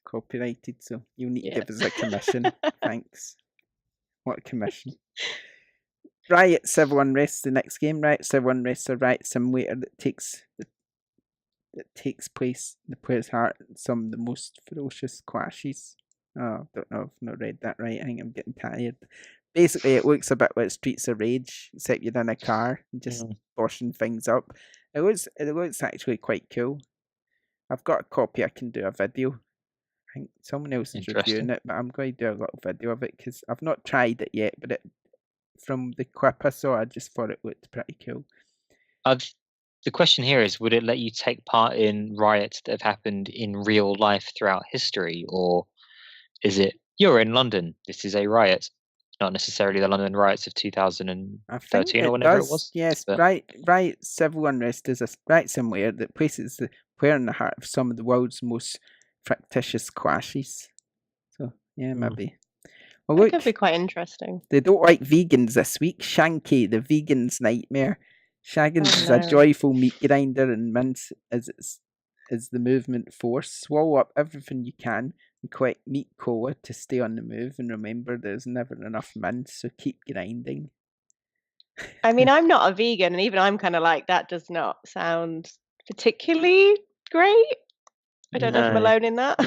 Speaker 1: copyrighted, so you'll need to give us a commission. Thanks. What a commission. Riot Civil Unrest, the next game. Riot Civil Unrest, a riot simulator that takes place in the player's heart in some of the most ferocious clashes. Oh, don't know if I've not read that right. I think I'm getting tired. Basically, it looks a bit like Streets of Rage, except you're in a car and just boshing things up. It looks actually quite cool. I've got a copy. I can do a video. I think someone else is reviewing it, but I'm going to do a little video of it because I've not tried it yet. But from the clip I saw, I just thought it looked pretty cool.
Speaker 2: The question here is, would it let you take part in riots that have happened in real life throughout history? Or is it, you're in London, this is a riot? Not necessarily the London riots of 2013 or whenever it was.
Speaker 1: Yes, Riot Civil Unrest is a riot simulator that places the player in the heart of some of the world's most fictitious clashes. So, yeah, maybe. Well, look,
Speaker 3: that could be quite interesting.
Speaker 1: They don't like vegans this week. Shanky, the vegan's nightmare. Shaggins is a joyful meat grinder, and mince is the movement force. Swallow up everything you can and collect meat cola to stay on the move. And remember, there's never enough mince, so keep grinding.
Speaker 3: I mean, I'm not a vegan, and even I'm kind of like, that does not sound particularly great. I don't know if I'm alone in that.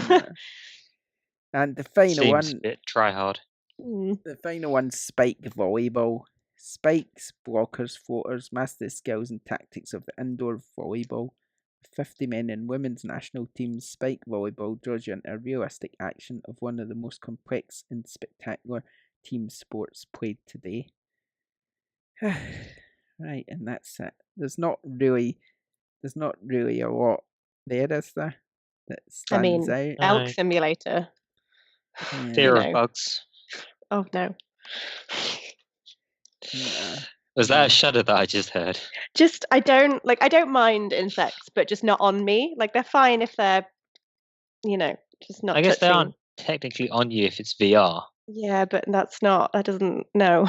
Speaker 1: And the final
Speaker 2: Seems a bit try hard.
Speaker 1: The final one's Spike Volleyball. Spikes, blockers, floaters, master the skills and tactics of the indoor volleyball. 50 men and women's national teams, Spike Volleyball draws you into a realistic action of one of the most complex and spectacular team sports played today. Right, and that's it. There's not really a lot there, is there? That stands out.
Speaker 3: Elk Simulator.
Speaker 2: Fear of bugs.
Speaker 3: Oh no.
Speaker 1: Yeah.
Speaker 2: Was that a shudder that I just heard?
Speaker 3: I don't mind insects, but just not on me. Like, they're fine if they're, just not.
Speaker 2: I guess
Speaker 3: touching.
Speaker 2: they aren't technically on you if it's VR.
Speaker 3: Yeah, but that doesn't. No.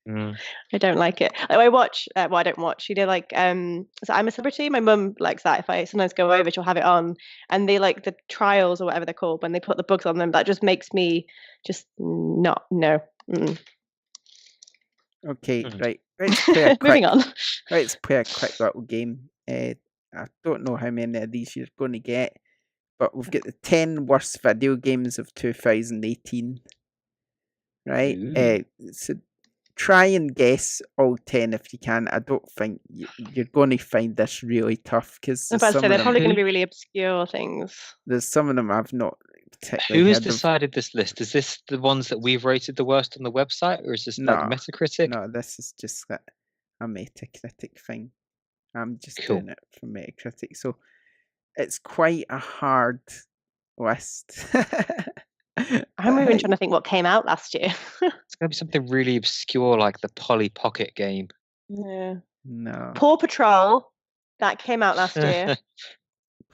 Speaker 3: I don't like it. I watch. Well, I don't watch. So I'm a Celebrity. My mum likes that. If I sometimes go over, she'll have it on, and they like the trials or whatever they're called when they put the bugs on them. That just makes me just not. No.
Speaker 1: Okay, right. Let's play a quick,
Speaker 3: moving on.
Speaker 1: Let's play a quick little game. I don't know how many of these you're going to get, but we've got the 10 worst video games of 2018. Right? So try and guess all 10 if you can. I don't think you're going to find this really tough because
Speaker 3: they're probably going to be really obscure things.
Speaker 1: There's some of them I've not particularly
Speaker 2: Who has decided this list? Is this the ones that we've rated the worst on the website, or is this like Metacritic?
Speaker 1: No, this is just a Metacritic thing. I'm just doing it for Metacritic. So it's quite a hard list.
Speaker 3: I'm even trying to think what came out last year.
Speaker 2: It's going to be something really obscure like the Polly Pocket game.
Speaker 3: Yeah.
Speaker 1: No.
Speaker 3: Paw Patrol, that came out last year.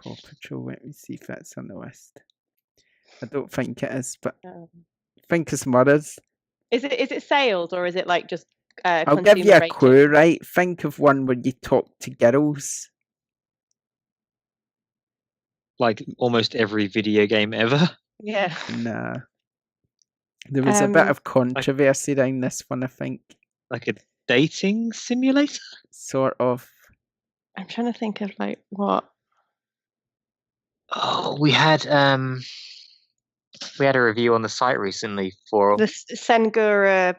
Speaker 1: Paw Patrol, let me see if that's on the list. I don't think it is, but I think it's Mothers.
Speaker 3: Is it sales or is it like just
Speaker 1: I'll give you a clue, right? Think of one where you talk to girls.
Speaker 2: Like almost every video game ever.
Speaker 3: Yeah.
Speaker 1: Nah. There was a bit of controversy around this one, I think.
Speaker 2: Like a dating simulator?
Speaker 1: Sort of.
Speaker 3: I'm trying to think of like what.
Speaker 2: Oh, we had a review on the site recently for
Speaker 3: the Sengura.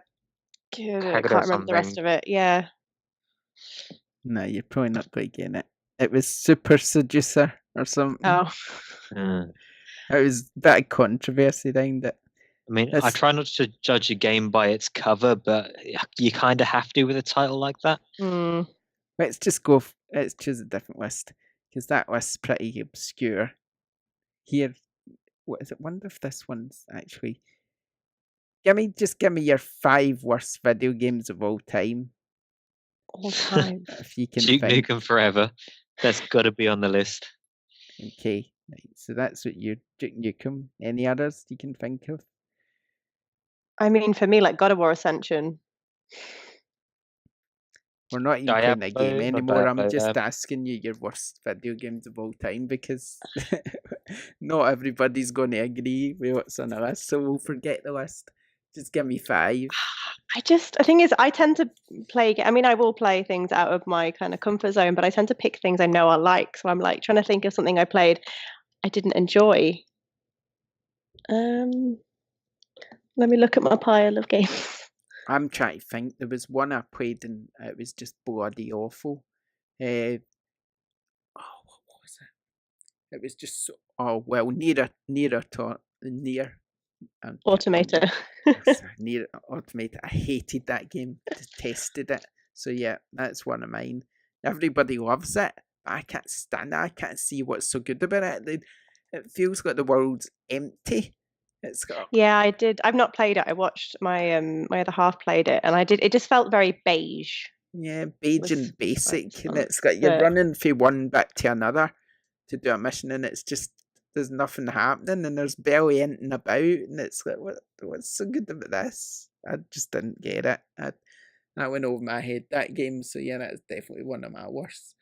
Speaker 3: I can't remember the rest of it. Yeah.
Speaker 1: No, you're probably not going to get it. It was Super Seducer or something.
Speaker 3: Oh.
Speaker 1: It was a bit of controversy around it.
Speaker 2: I mean, I try not to judge a game by its cover, but you kind of have to with a title like that.
Speaker 1: Let's just let's choose a different list, because that list's pretty obscure. Here, what is it? Wonder if this one's actually... Give me your 5 worst video games of all time.
Speaker 3: All time.
Speaker 1: If you can
Speaker 2: Duke Nukem Forever. That's got to be on the list.
Speaker 1: Okay, right. So that's what you're Duke Nukem. Any others you can think of?
Speaker 3: I mean, for me, like God of War Ascension.
Speaker 1: We're not even playing a game anymore. I'm just asking you your worst video games of all time, because not everybody's going to agree with what's on the list, so we'll forget the list. Just give me 5.
Speaker 3: The thing is, I tend to play. I mean, I will play things out of my kind of comfort zone, but I tend to pick things I know I like. So I'm like trying to think of something I played I didn't enjoy. Let me look at my pile of games.
Speaker 1: I'm trying to think. There was one I played and it was just bloody awful. What was it? It was just so... Oh, well, Near
Speaker 3: Automator.
Speaker 1: Near Automator. I hated that game. Detested it. So yeah, that's one of mine. Everybody loves it, but I can't stand it. I can't see what's so good about it. It feels like the world's empty.
Speaker 3: Yeah, I did. I've not played it. I watched my my other half played it, and I did. It just felt very beige.
Speaker 1: Yeah, beige and basic, and it's got you're running from one bit to another to do a mission, and it's just there's nothing happening, and there's barely anything about, and it's like what's so good about this? I just didn't get it. That went over my head, that game. So yeah, that's definitely one of my worst.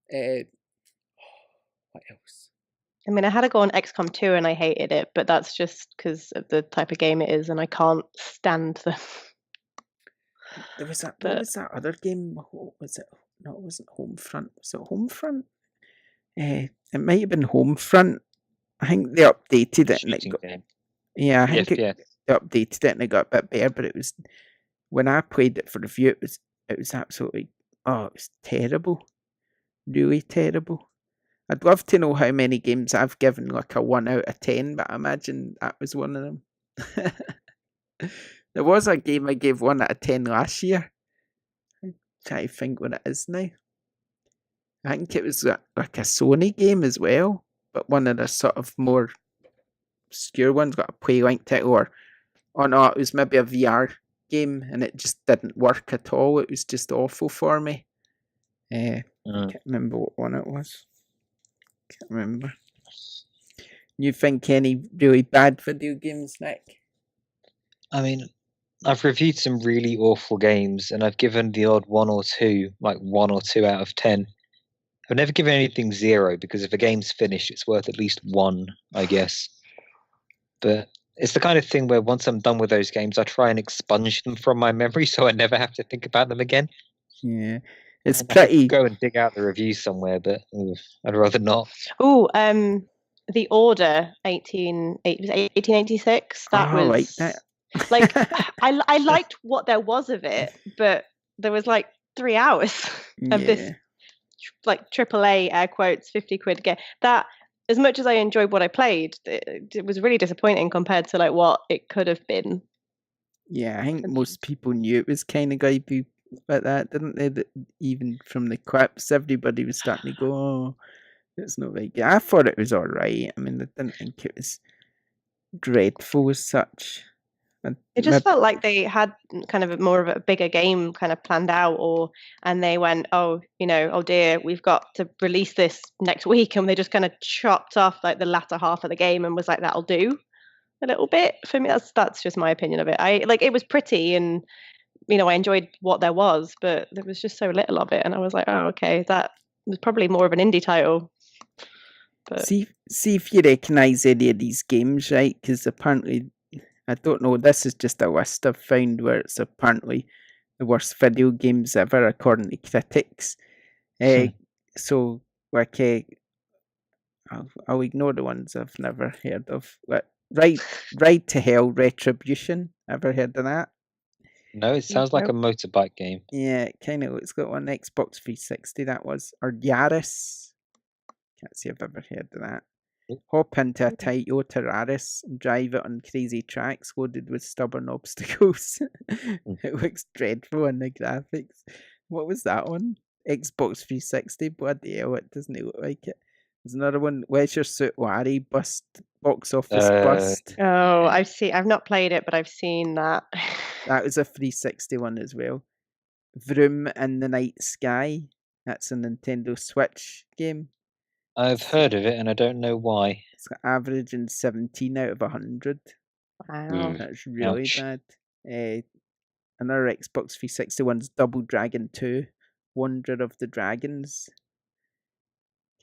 Speaker 1: What else?
Speaker 3: I mean, I had to go on XCOM 2 and I hated it, but that's just because of the type of game it is, and I can't stand them.
Speaker 1: There was that. What was that other game? What was it? No, it wasn't Homefront. Was it Homefront? It might have been Homefront. I think they updated it. And it got, yeah, I think they updated it and it got a bit better. But it was when I played it for review, it was absolutely it was terrible, really terrible. I'd love to know how many games I've given like a 1 out of 10, but I imagine that was one of them. There was a game I gave 1 out of 10 last year. I'm trying to think what it is now. I think it was like a Sony game as well, but one of the sort of more obscure ones, got a Playlink title, no, it was maybe a VR game, and it just didn't work at all. It was just awful for me. I can't remember what one it was. Can't remember. You think any really bad video games, Nick?
Speaker 2: I mean, I've reviewed some really awful games, and I've given the odd 1 or 2, like 1 or 2 out of 10. I've never given anything 0, because if a game's finished, it's worth at least 1, I guess. But it's the kind of thing where once I'm done with those games, I try and expunge them from my memory so I never have to think about them again.
Speaker 1: Yeah. It's pretty...
Speaker 2: I could go and dig out the review somewhere, but I'd rather not.
Speaker 3: Oh, The Order 1886. That was
Speaker 1: like that.
Speaker 3: Like I liked what there was of it, but there was like 3 hours of this like AAA air quotes 50 quid game. That, as much as I enjoyed what I played, it was really disappointing compared to like what it could have been.
Speaker 1: Yeah, I think most people knew it was kind of going to be like that, didn't they? That even from the clips, everybody was starting to go, "Oh, it's not very good." I thought it was all right. I mean, I didn't think it was dreadful as such.
Speaker 3: It just felt like they had kind of more of a bigger game kind of planned out, and they went, oh dear, we've got to release this next week, and they just kind of chopped off like the latter half of the game and was like, that'll do a little bit for me. That's just my opinion of it. It was pretty, and I enjoyed what there was, but there was just so little of it, and I was like, oh, okay, that was probably more of an indie title. But
Speaker 1: see if you recognise any of these games, right? Because apparently, I don't know, this is just a list I've found where it's apparently the worst video games ever according to critics. So, like, I'll ignore the ones I've never heard of. Like, Ride to Hell Retribution. Ever heard of that?
Speaker 2: No, it sounds like a motorbike game.
Speaker 1: Yeah, it kind of looks like on Xbox 360, that was. Or Yaris. Can't say I've ever heard of that. Hop into a Toyota Yaris and drive it on crazy tracks loaded with stubborn obstacles. It looks dreadful in the graphics. What was that on? Xbox 360? Bloody hell, it doesn't look like it. There's another one, Leisure Suit Larry box office bust.
Speaker 3: Oh, I've not played it, but I've seen that.
Speaker 1: That was a 360 one as well. Vroom in the Night Sky. That's a Nintendo Switch game.
Speaker 2: I've heard of it, and I don't know why.
Speaker 1: It's got averaging 17 out of 100.
Speaker 3: Wow.
Speaker 1: That's really bad. Another Xbox 360 one's Double Dragon 2, Wonder of the Dragons.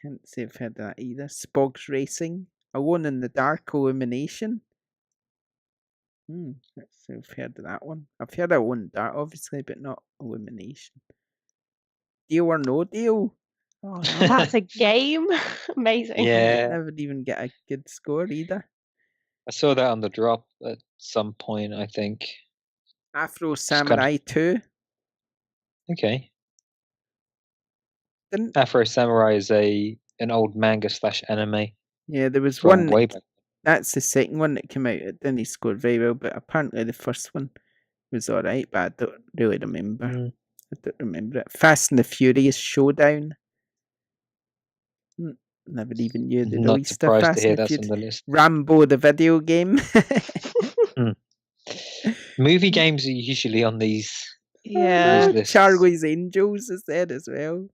Speaker 1: Can't say I've heard of that either. Spogs Racing, Alone in the Dark Illumination. Let's see if I've heard of that one. I've heard of Alone in the Dark, obviously, but not Illumination. Deal or No Deal.
Speaker 3: Oh, that's a game. Amazing.
Speaker 2: Yeah.
Speaker 1: I never even get a good score either.
Speaker 2: I saw that on the drop at some point, I think.
Speaker 1: Afro Samurai 2.
Speaker 2: Okay. Afro Samurai is an old manga / anime.
Speaker 1: Yeah, there was one. Way back. That's the second one that came out. It didn't score very well, but apparently the first one was alright, but I don't really remember. I don't remember it. Fast and the Furious Showdown. Never even knew the
Speaker 2: Not
Speaker 1: release
Speaker 2: surprised
Speaker 1: Fast
Speaker 2: to hear that's on the list.
Speaker 1: Rambo the video game.
Speaker 2: Movie games are usually on these.
Speaker 3: Yeah.
Speaker 1: Charlie's Angels is there as well.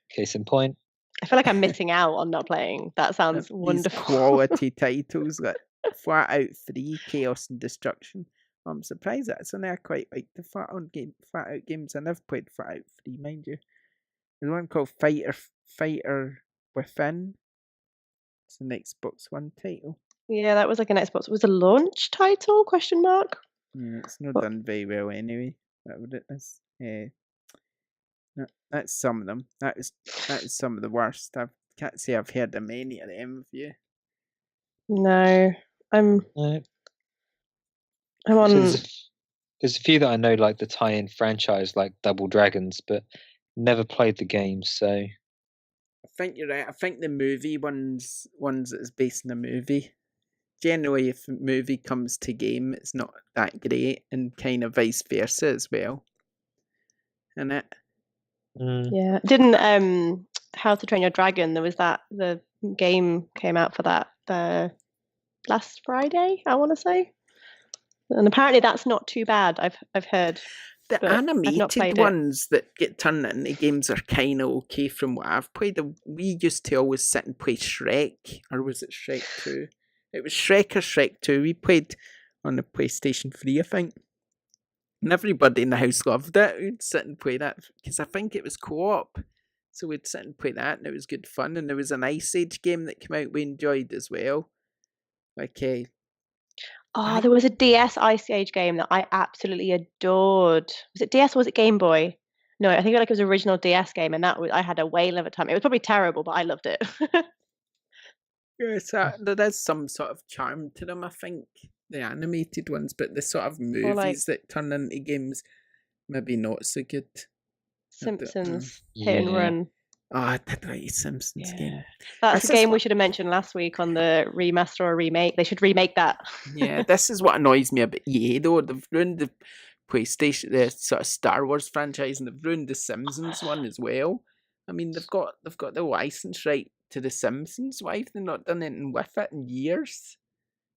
Speaker 2: Case in point.
Speaker 3: I feel like I'm missing out on not playing. That sounds wonderful.
Speaker 1: Quality titles like Flat Out 3, Chaos and Destruction. I'm surprised that's on there. I quite like the Flat Out games. I never played Flat Out 3, mind you. There's one called Fighter Within. It's an Xbox One title.
Speaker 3: Yeah, that was like an Xbox. It was a launch title? ?
Speaker 1: Yeah, it's not done very well anyway. No, that's some of them. That is some of the worst. I can't say I've heard of many of them of you.
Speaker 3: No, I'm on.
Speaker 2: So there's a few that I know, like the tie-in franchise, like Double Dragons, but never played the games. So
Speaker 1: I think you're right. I think the movie ones that is based on a movie. Generally, if a movie comes to game, it's not that great, and kind of vice versa as well. Isn't it?
Speaker 3: Yeah, didn't How to Train Your Dragon? There was the game came out for that last Friday, I want to say, and apparently that's not too bad. I've heard
Speaker 1: the animated ones that get turned into games are kind of okay from what I've played. We used to always sit and play Shrek, or was it Shrek 2? It was Shrek or Shrek 2. We played on the PlayStation 3, I think. And everybody in the house loved it. We'd sit and play that because I think it was co-op. So we'd sit and play that, and it was good fun. And there was an Ice Age game that came out we enjoyed as well. Okay.
Speaker 3: There was a DS Ice Age game that I absolutely adored. Was it DS or was it Game Boy? No, I think it was an original DS game, and I had a whale of a time. It was probably terrible, but I loved it.
Speaker 1: Yes, there is some sort of charm to them, I think. The animated ones, but the sort of movies that turn into games, maybe not so good.
Speaker 3: Simpsons Hit and Run.
Speaker 1: Oh, I did like Simpsons game.
Speaker 3: That's a game we should have mentioned last week on the remaster or remake. They should remake that.
Speaker 1: Yeah, this is what annoys me about EA though. They've ruined the PlayStation, the sort of Star Wars franchise, and they've ruined the Simpsons one as well. I mean, they've got the license right to the Simpsons. Why have they not done anything with it in years?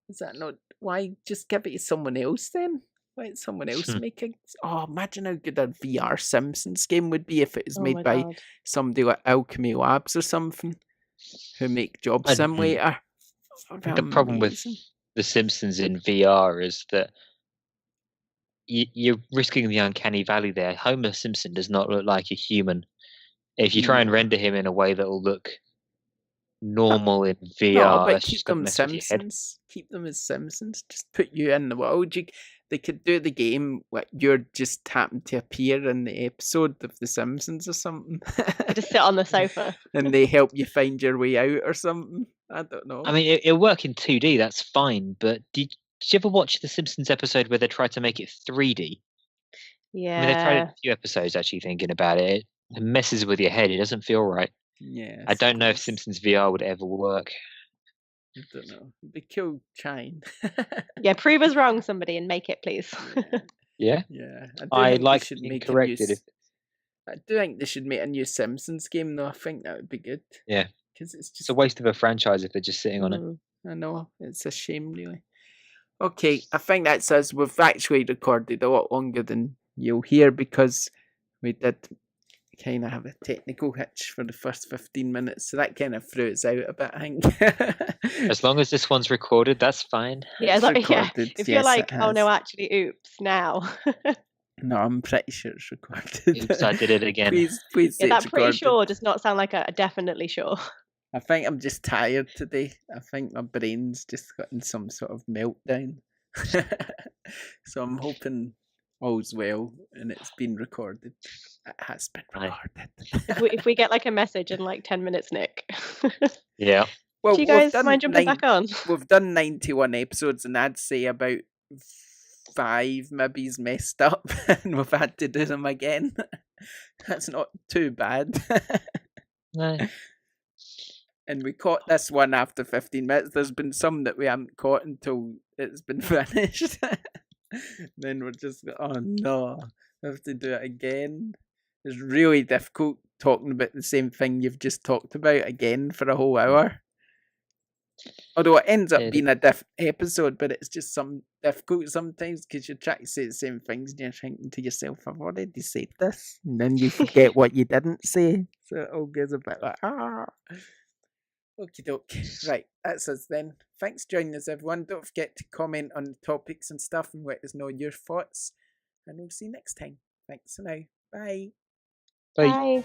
Speaker 1: Is that not why just give it to someone else then? Let someone else make it. Oh, imagine how good a VR Simpsons game would be if it was made by somebody like Alchemy Labs or something, who make Job Simulator.
Speaker 2: The problem with the Simpsons in VR is that you're risking the uncanny valley there. Homer Simpson does not look like a human. If you try and render him in a way that will look normal in VR,
Speaker 1: but keep them Simpsons. Keep them as Simpsons. Just put you in the world. They could do the game like you're just happen to appear in the episode of The Simpsons or something.
Speaker 3: Just sit on the sofa.
Speaker 1: And they help you find your way out or something. I don't know.
Speaker 2: I mean, it'll work in 2D, that's fine, but did you ever watch The Simpsons episode where they tried to make it 3D?
Speaker 3: Yeah.
Speaker 2: I mean, they tried a few episodes actually thinking about it. It messes with your head. It doesn't feel right.
Speaker 1: Yeah.
Speaker 2: I don't know if Simpsons VR would ever work.
Speaker 1: I don't know. They killed Chine.
Speaker 3: Yeah, prove us wrong, somebody, and make it, please.
Speaker 2: Yeah?
Speaker 1: Yeah.
Speaker 2: I like to be corrected.
Speaker 1: I do think they should make a new Simpsons game, though. I think that would be good.
Speaker 2: Yeah.
Speaker 1: Because it's just
Speaker 2: a waste of a franchise if they're just sitting on it.
Speaker 1: I know. It's a shame, really. Okay, I think that's us. We've actually recorded a lot longer than you'll hear because we did kind of have a technical hitch for the first 15 minutes, so that kind of threw us out a bit, I think.
Speaker 2: As long as this one's recorded, that's fine.
Speaker 3: Yeah, if you're like, oh no, actually, oops, now.
Speaker 1: No, I'm pretty sure it's recorded.
Speaker 2: Oops, I did it again.
Speaker 1: Please say
Speaker 3: that
Speaker 1: it's
Speaker 3: pretty
Speaker 1: recorded.
Speaker 3: sure does not sound like a definitely sure.
Speaker 1: I think I'm just tired today. I think my brain's just gotten some sort of meltdown. So I'm hoping all's well and it's been recorded. It has been recorded.
Speaker 3: If we get like a message in like 10 minutes, Nick.
Speaker 2: Yeah.
Speaker 3: Well, do you guys mind jumping back on?
Speaker 1: We've done 91 episodes and I'd say about 5 maybe's messed up and we've had to do them again. That's not too bad.
Speaker 2: No.
Speaker 1: And we caught this one after 15 minutes. There's been some that we haven't caught until it's been finished. Then we're just, oh no, we have to do it again. It's really difficult talking about the same thing you've just talked about again for a whole hour. Although it ends up being a different episode, but it's just difficult sometimes because you're trying to say the same things and you're thinking to yourself, I've already said this. And then you forget what you didn't say. So it all goes a bit like, Okie doke. Right, that's us then. Thanks for joining us, everyone. Don't forget to comment on topics and stuff and let us know your thoughts. And we'll see you next time. Thanks for now. Bye.
Speaker 2: Bye.